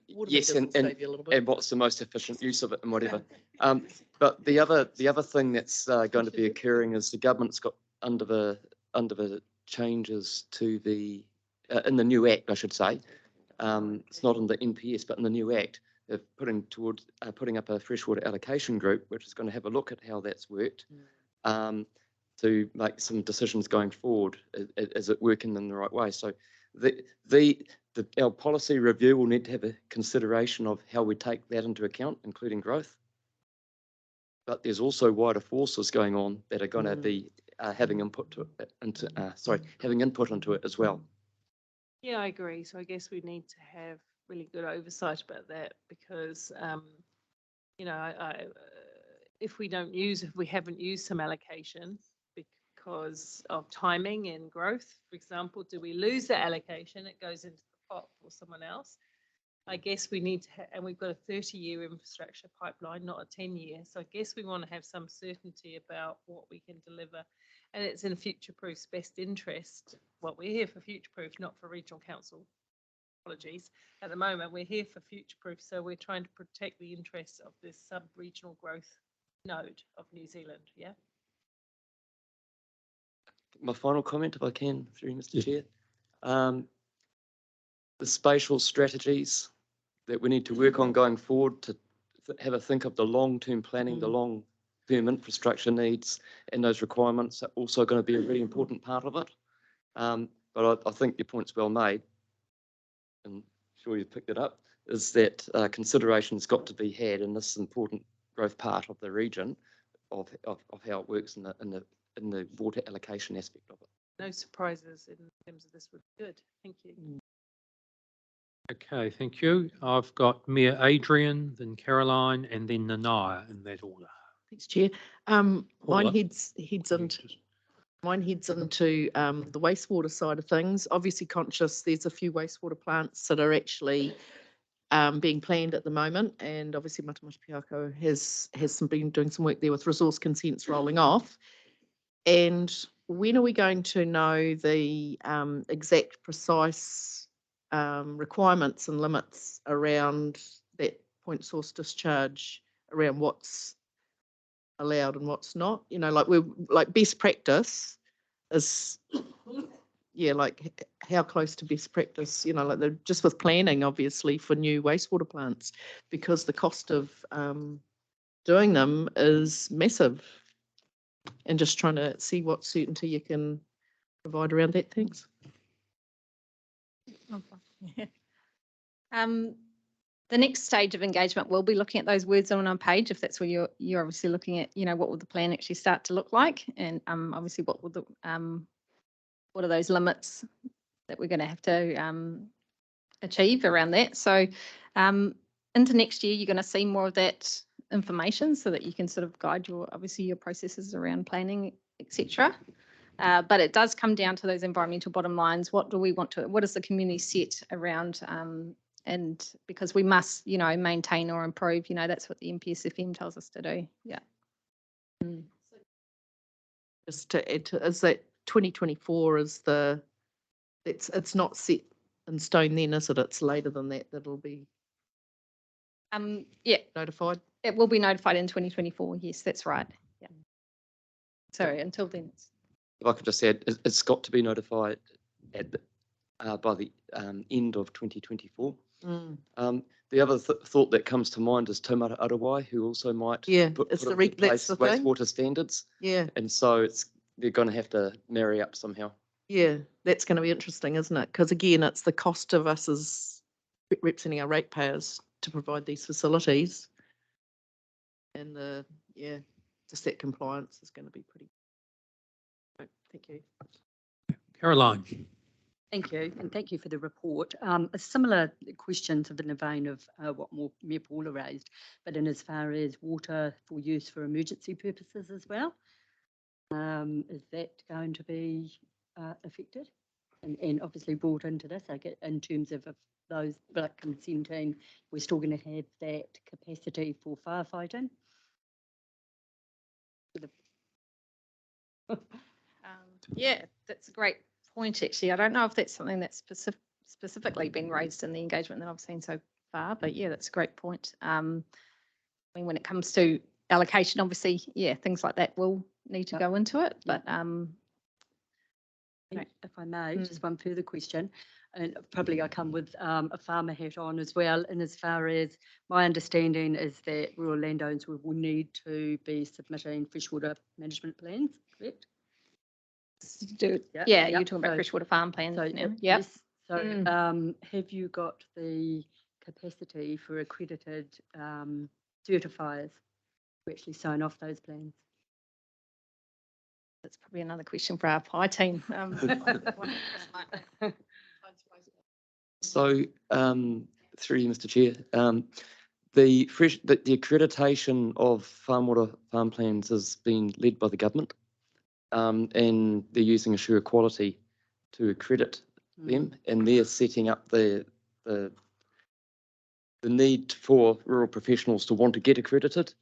Speaker 17: Yes, and what's the most efficient use of it and whatever. But the other thing that's going to be occurring is the government's got under the changes to the in the new Act, I should say. It's not in the NPS, but in the new Act, they're putting up a freshwater allocation group, which is going to have a look at how that's worked, to make some decisions going forward. Is it working in the right way? So our policy review will need to have a consideration of how we take that into account, including growth. But there's also wider forces going on that are going to be having input into it as well.
Speaker 8: Yeah, I agree. So I guess we need to have really good oversight about that because, if we haven't used some allocation because of timing and growth, for example, do we lose the allocation? It goes into the pot for someone else. I guess we need to and we've got a 30-year infrastructure pipeline, not a 10-year. So I guess we want to have some certainty about what we can deliver. And it's in future-proof's best interest. Well, we're here for future-proof, not for regional council. Apologies. At the moment, we're here for future-proof. So we're trying to protect the interests of this sub-regional growth node of New Zealand. Yeah.
Speaker 17: My final comment, if I can, through Mr. Chair. The spatial strategies that we need to work on going forward to have a think of the long-term planning, the long-term infrastructure needs and those requirements are also going to be a really important part of it. But I think your point's well made, and I'm sure you picked it up, is that consideration's got to be had in this important growth part of the region of how it works in the water allocation aspect of it.
Speaker 8: No surprises in terms of this would be good. Thank you.
Speaker 1: Okay, thank you. I've got Mayor Adrian, then Caroline, and then Nanaya in that order.
Speaker 13: Thanks, Chair. Mine heads into the wastewater side of things. Obviously conscious there's a few wastewater plants that are actually being planned at the moment, and obviously Matamata Piako has been doing some work there with resource consents rolling off. And when are we going to know the exact precise requirements and limits around that point source discharge, around what's allowed and what's not? Like best practice is, like how close to best practice, like they're just with planning, obviously, for new wastewater plants, because the cost of doing them is massive. And just trying to see what certainty you can provide around that, thanks.
Speaker 15: The next stage of engagement, we'll be looking at those words on our page, if that's where you're obviously looking at, what will the plan actually start to look like? And obviously what will the, what are those limits that we're going to have to achieve around that? So into next year, you're going to see more of that information so that you can sort of guide obviously your processes around planning, etc. But it does come down to those environmental bottom lines. What do we want to, what is the community set around, and because we must, maintain or improve, that's what the MPSFM tells us to do. Yeah.
Speaker 13: Just to add to, is that 2024 is it's not set in stone then, is it? It's later than that that'll be
Speaker 15: yeah,
Speaker 13: notified.
Speaker 15: It will be notified in 2024. Yes, that's right. Yeah. Sorry, until then.
Speaker 17: If I could just add, it's got to be notified by the end of 2024. The other thought that comes to mind is Taumata Arawai, who also might put in place wastewater standards.
Speaker 13: Yeah.
Speaker 17: And so they're going to have to marry up somehow.
Speaker 13: Yeah, that's going to be interesting, isn't it? Because again, it's the cost of us as representing our ratepayers to provide these facilities. And just that compliance is going to be pretty. Thank you.
Speaker 1: Caroline.
Speaker 18: Thank you, and thank you for the report. A similar question to the vein of what Mayor Paula raised, but in as far as water for use for emergency purposes as well. Is that going to be affected? And obviously brought into this, I get in terms of those like consenting, we're still going to have that capacity for firefighting.
Speaker 15: Yeah, that's a great point, actually. I don't know if that's something that's specifically been raised in the engagement that I've seen so far, but yeah, that's a great point. I mean, when it comes to allocation, obviously, yeah, things like that will need to go into it, but
Speaker 18: if I may, just one further question, and probably I come with a farmer hat on as well, and as far as my understanding is that rural landowners will need to be submitting freshwater management plans, correct?
Speaker 15: Yeah, you're talking about freshwater farm plans now. Yeah.
Speaker 18: Yes. So have you got the capacity for accredited certifiers to actually sign off those plans?
Speaker 15: That's probably another question for our pie team.
Speaker 17: So, through you, Mr. Chair, the accreditation of farm plans has been led by the government, and they're using Assure Quality to accredit them, and they're setting up the need for rural professionals to want to get accredited.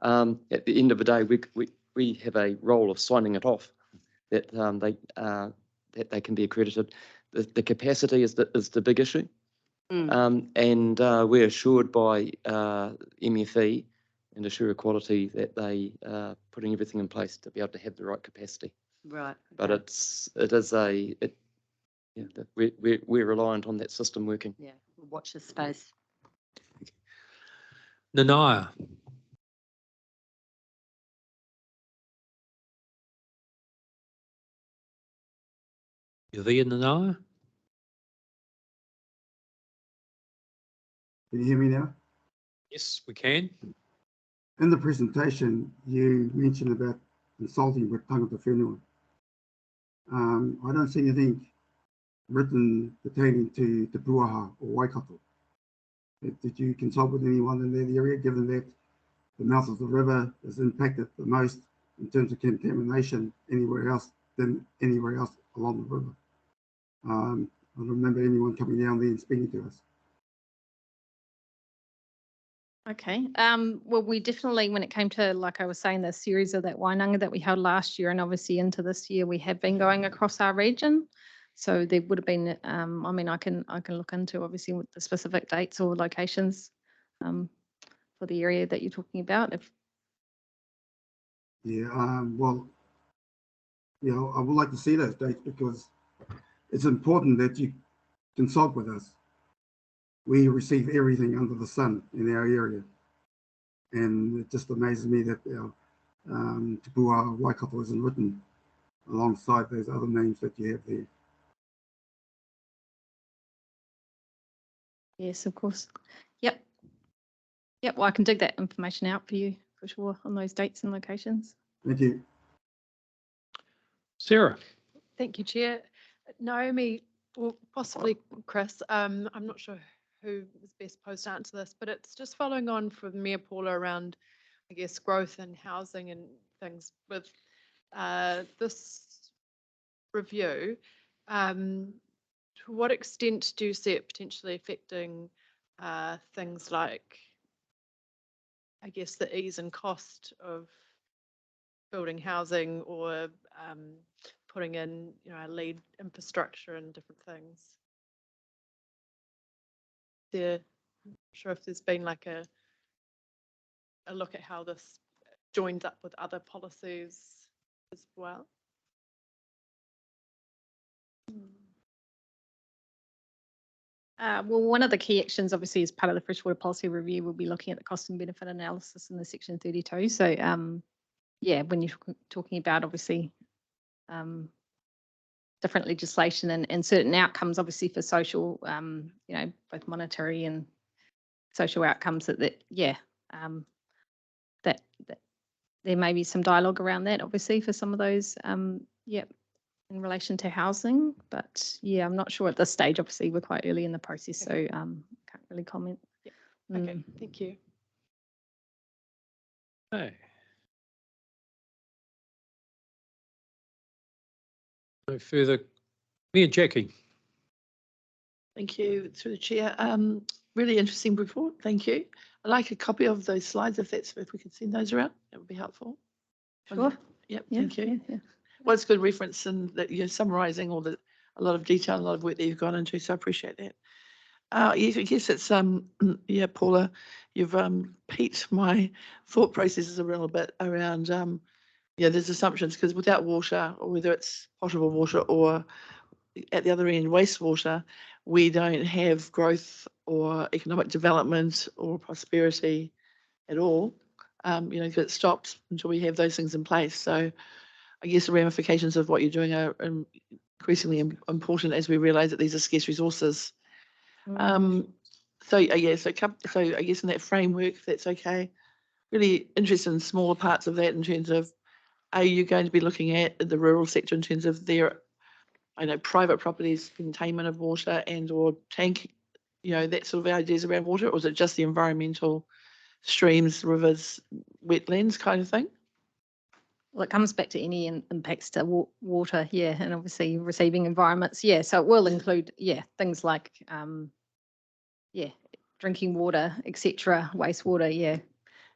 Speaker 17: At the end of the day, we have a role of signing it off that they can be accredited. The capacity is the big issue, and we're assured by MFE and Assure Quality that they are putting everything in place to be able to have the right capacity.
Speaker 18: Right.
Speaker 17: But we're reliant on that system working.
Speaker 18: Yeah, we'll watch this space.
Speaker 1: Nanaya. You there, Nanaya?
Speaker 16: Can you hear me now?
Speaker 1: Yes, we can.
Speaker 16: In the presentation, you mentioned about consulting with tangata whenua. I don't see anything written pertaining to Te Puaha or Waikato. Did you consult with anyone in that area, given that the mouth of the river is impacted the most in terms of contamination anywhere else than anywhere else along the river? I don't remember anyone coming down there and speaking to us.
Speaker 15: Okay. Well, we definitely, when it came to, like I was saying, the series of that Wainanga that we held last year and obviously into this year, we have been going across our region. So there would have been, I mean, I can look into obviously with the specific dates or locations for the area that you're talking about.
Speaker 16: Yeah, well, you know, I would like to see those dates because it's important that you consult with us. We receive everything under the sun in our area. And it just amazes me that Te Pua Waikato isn't written alongside those other names that you have there.
Speaker 15: Yes, of course. Yep. Yep, well, I can dig that information out for you for sure on those dates and locations.
Speaker 16: Thank you.
Speaker 1: Sarah.
Speaker 6: Thank you, Chair. Naomi, or possibly Chris, I'm not sure who is best posed to answer this, but it's just following on from Mayor Paula around, I guess, growth in housing and things with this review. To what extent do you see it potentially affecting things like, I guess, the ease and cost of building housing or putting in, a lead infrastructure and different things? I'm not sure if there's been like a look at how this joins up with other policies as well.
Speaker 15: Well, one of the key actions, obviously, as part of the freshwater policy review, we'll be looking at the cost and benefit analysis in the section 32. So, yeah, when you're talking about, obviously, different legislation and certain outcomes, obviously, for social, both monetary and social outcomes, that there may be some dialogue around that, obviously, for some of those, in relation to housing. But yeah, I'm not sure at this stage. Obviously, we're quite early in the process, so can't really comment.
Speaker 6: Okay, thank you.
Speaker 1: Okay. No further. Mayor Jackie.
Speaker 5: Thank you, through the chair. Really interesting report. Thank you. I'd like a copy of those slides if we could send those around. That would be helpful.
Speaker 15: Sure.
Speaker 5: Yep.
Speaker 15: Yeah,
Speaker 5: Thank you.
Speaker 15: yeah.
Speaker 5: Well, it's good reference and that you're summarising a lot of detail, a lot of work that you've gone into. So I appreciate that. Yes, I guess it's yeah, Paula, you've piqued my thought processes a little bit around there's assumptions, because without water, or whether it's potable water or at the other end wastewater, we don't have growth or economic development or prosperity at all. Because it stops until we have those things in place. So I guess the ramifications of what you're doing are increasingly important as we realise that these are scarce resources. So I guess in that framework, if that's okay, really interested in smaller parts of that in terms of, are you going to be looking at the rural sector in terms of their, private properties, containment of water and or tank, that sort of ideas around water, or is it just the environmental streams, rivers, wetlands kind of thing?
Speaker 15: Well, it comes back to any impacts to water, and obviously receiving environments, so it will include, things like, drinking water, etc., wastewater,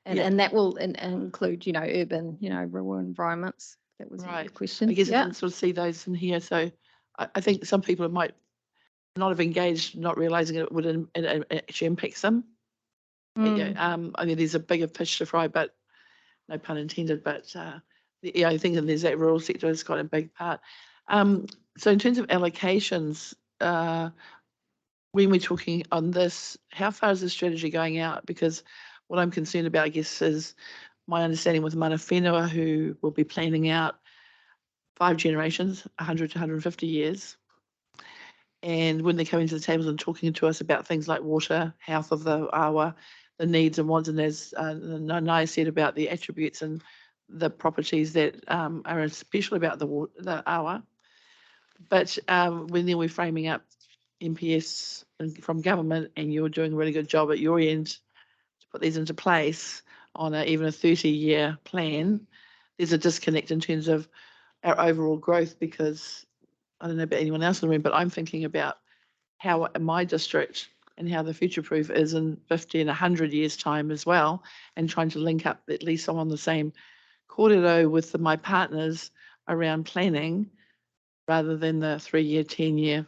Speaker 15: and that will include, urban, rural environments. That was your question.
Speaker 5: I guess I can sort of see those in here. So I think some people might not have engaged, not realising it would actually impact them. I mean, there's a bigger fish to fry, but no pun intended. But I think that there's that rural sector has got a big part. So in terms of allocations, when we're talking on this, how far is the strategy going out? Because what I'm concerned about, I guess, is my understanding with mana whenua, who will be planning out 5 generations, 100 to 150 years. And when they're coming to the tables and talking to us about things like water, health of the awa, the needs and wants, and as Naya said about the attributes and the properties that are special about the awa. But when then we're framing up MPS from government, and you're doing a really good job at your end to put these into place on even a 30-year plan, there's a disconnect in terms of our overall growth, because I don't know about anyone else in the room, but I'm thinking about how my district and how the future proof is in 50 and 100 years time as well, and trying to link up at least I'm on the same kōrero with my partners around planning rather than the 3-year, 10-year,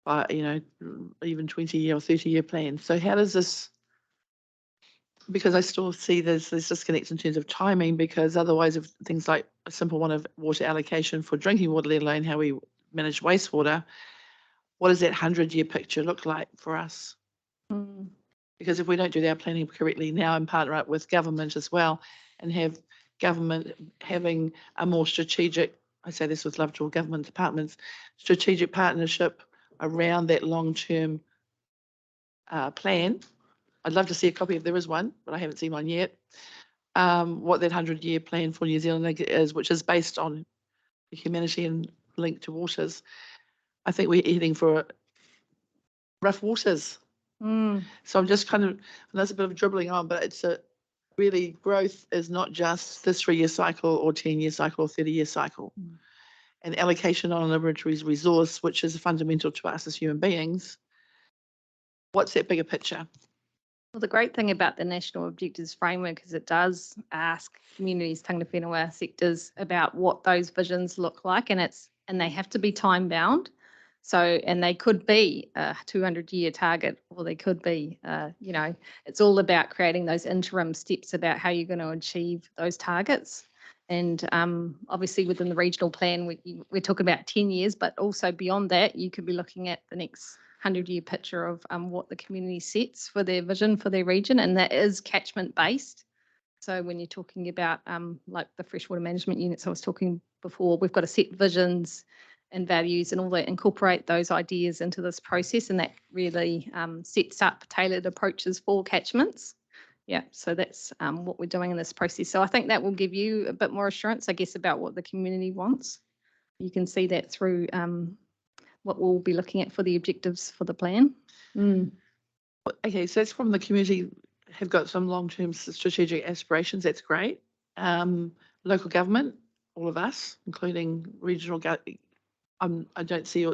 Speaker 5: even 20-year or 30-year plan. So how does this, because I still see there's this disconnect in terms of timing, because otherwise if things like a simple one of water allocation for drinking water, let alone how we manage wastewater, what does that 100-year picture look like for us? Because if we don't do our planning correctly now and partner up with government as well and have government having a more strategic, I say this with love to all government departments, strategic partnership around that long-term plan. I'd love to see a copy if there is one, but I haven't seen one yet. What that 100-year plan for New Zealand is, which is based on humanity and linked to waters. I think we're heading for rough waters. So I'm just kind of, and that's a bit of dribbling on, but it's a really growth is not just this 3-year cycle or 10-year cycle or 30-year cycle. And allocation on a resource, which is fundamental to us as human beings. What's that bigger picture?
Speaker 15: Well, the great thing about the National Objectives Framework is it does ask communities, tangata whenua sectors about what those visions look like, and they have to be time bound. So, and they could be a 200-year target, or they could be, it's all about creating those interim steps about how you're going to achieve those targets. And obviously within the regional plan, we're talking about 10 years, but also beyond that, you could be looking at the next 100-year picture of what the community sets for their vision for their region, and that is catchment based. So when you're talking about like the freshwater management units I was talking before, we've got to set visions and values and all that, incorporate those ideas into this process, and that really sets up tailored approaches for catchments. Yeah, so that's what we're doing in this process. So I think that will give you a bit more assurance, I guess, about what the community wants. You can see that through what we'll be looking at for the objectives for the plan.
Speaker 5: Okay, so it's from the community have got some long-term strategic aspirations. That's great. Local government, all of us, including regional, I don't see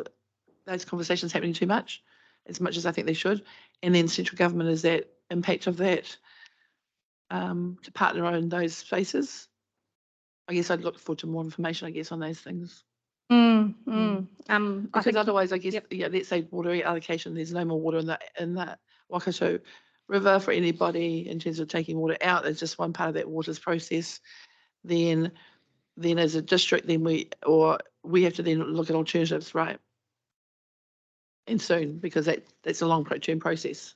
Speaker 5: those conversations happening too much as I think they should. And then central government is that impact of that to partner on those spaces. I guess I'd look forward to more information, I guess, on those things. Because otherwise, I guess, yeah, let's say water allocation, there's no more water in the Waikato River for anybody in terms of taking water out. It's just one part of that water's process. Then as a district, then we have to then look at alternatives, right? And soon, because that's a long-term process.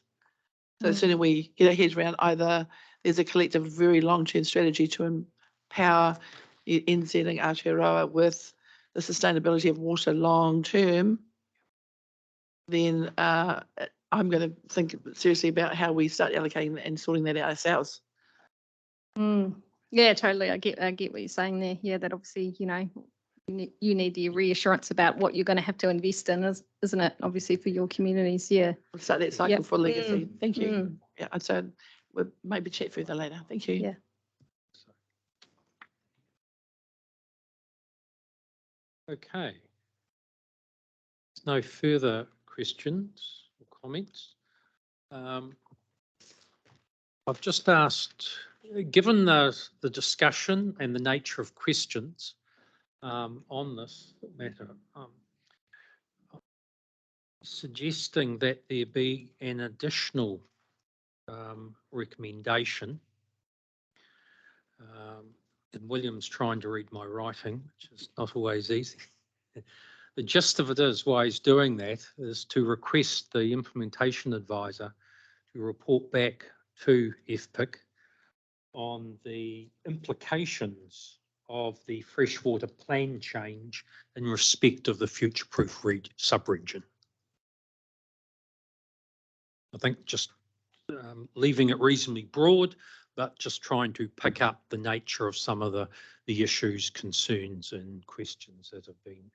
Speaker 5: So the sooner we get our heads around either there's a collective, very long-term strategy to empower NZ and Aotearoa with the sustainability of water long-term, then I'm going to think seriously about how we start allocating and sorting that out ourselves.
Speaker 15: Yeah, totally. I get what you're saying there. Yeah, that obviously, you need the reassurance about what you're going to have to invest in, isn't it? Obviously for your communities. Yeah.
Speaker 5: We'll start that cycle for legacy. Thank you. Yeah, I'd say we'll maybe chat further later. Thank you.
Speaker 15: Yeah.
Speaker 1: Okay. There's no further questions or comments. I've just asked, given the discussion and the nature of questions on this matter, suggesting that there be an additional recommendation. And William's trying to read my writing, which is not always easy. The gist of it is, why he's doing that is to request the implementation advisor to report back to FPIC on the implications of the freshwater plan change in respect of the future-proof sub-region. I think just leaving it reasonably broad, but just trying to pick up the nature of some of the issues, concerns and questions that have been.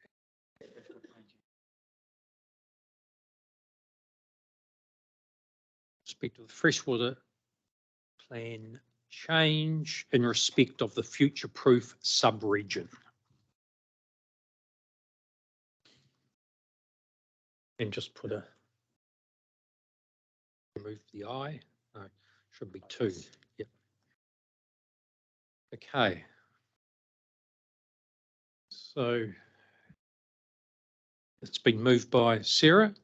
Speaker 1: Respect of the freshwater plan change in respect of the future-proof sub-region. And just put remove the I. No, should be 2. Yep. Okay. So it's been moved by Sarah.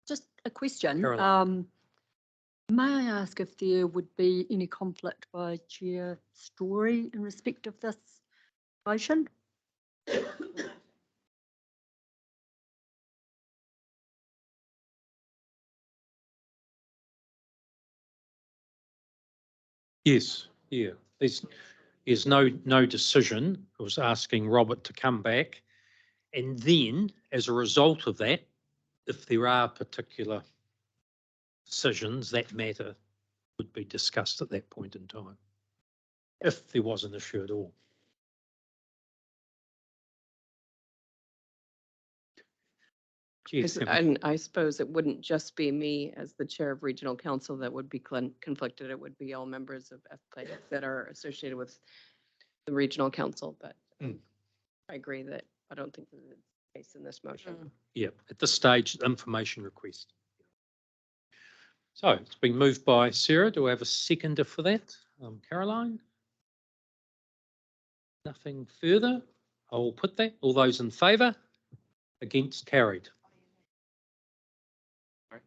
Speaker 18: Just a question.
Speaker 1: Caroline.
Speaker 18: May I ask if there would be any conflict by Chair Story in respect of this motion?
Speaker 1: Yes, yeah. There's no decision. I was asking Robert to come back. And then, as a result of that, if there are particular decisions that matter, would be discussed at that point in time, if there was an issue at all. Yes,
Speaker 19: And I suppose it wouldn't just be me as the chair of regional council that would be conflicted. It would be all members of FPLA that are associated with the regional council, but I agree that I don't think that it's based in this motion.
Speaker 1: Yeah, at this stage, information request. So it's been moved by Sarah. Do I have a seconder for that? Caroline? Nothing further. I will put that. All those in favour? Against? Carried.
Speaker 12: Right,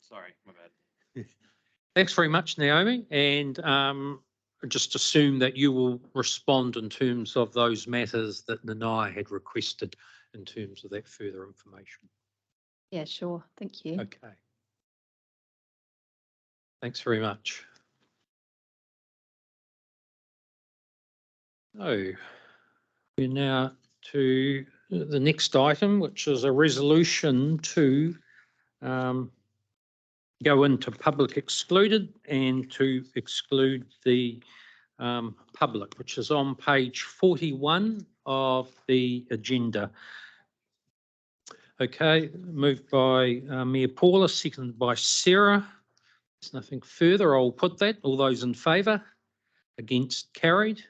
Speaker 12: sorry, my bad.
Speaker 1: Thanks very much, Naomi. And just assume that you will respond in terms of those matters that Nanai had requested in terms of that further information.
Speaker 15: Yeah, sure. Thank you.
Speaker 1: Okay. Thanks very much. So we're now to the next item, which is a resolution to go into public excluded and to exclude the public, which is on page 41 of the agenda. Okay, moved by Mayor Paula, seconded by Sarah. There's nothing further. I'll put that. All those in favour? Against? Carried.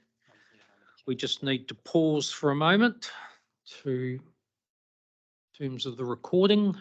Speaker 1: We just need to pause for a moment to in terms of the recording.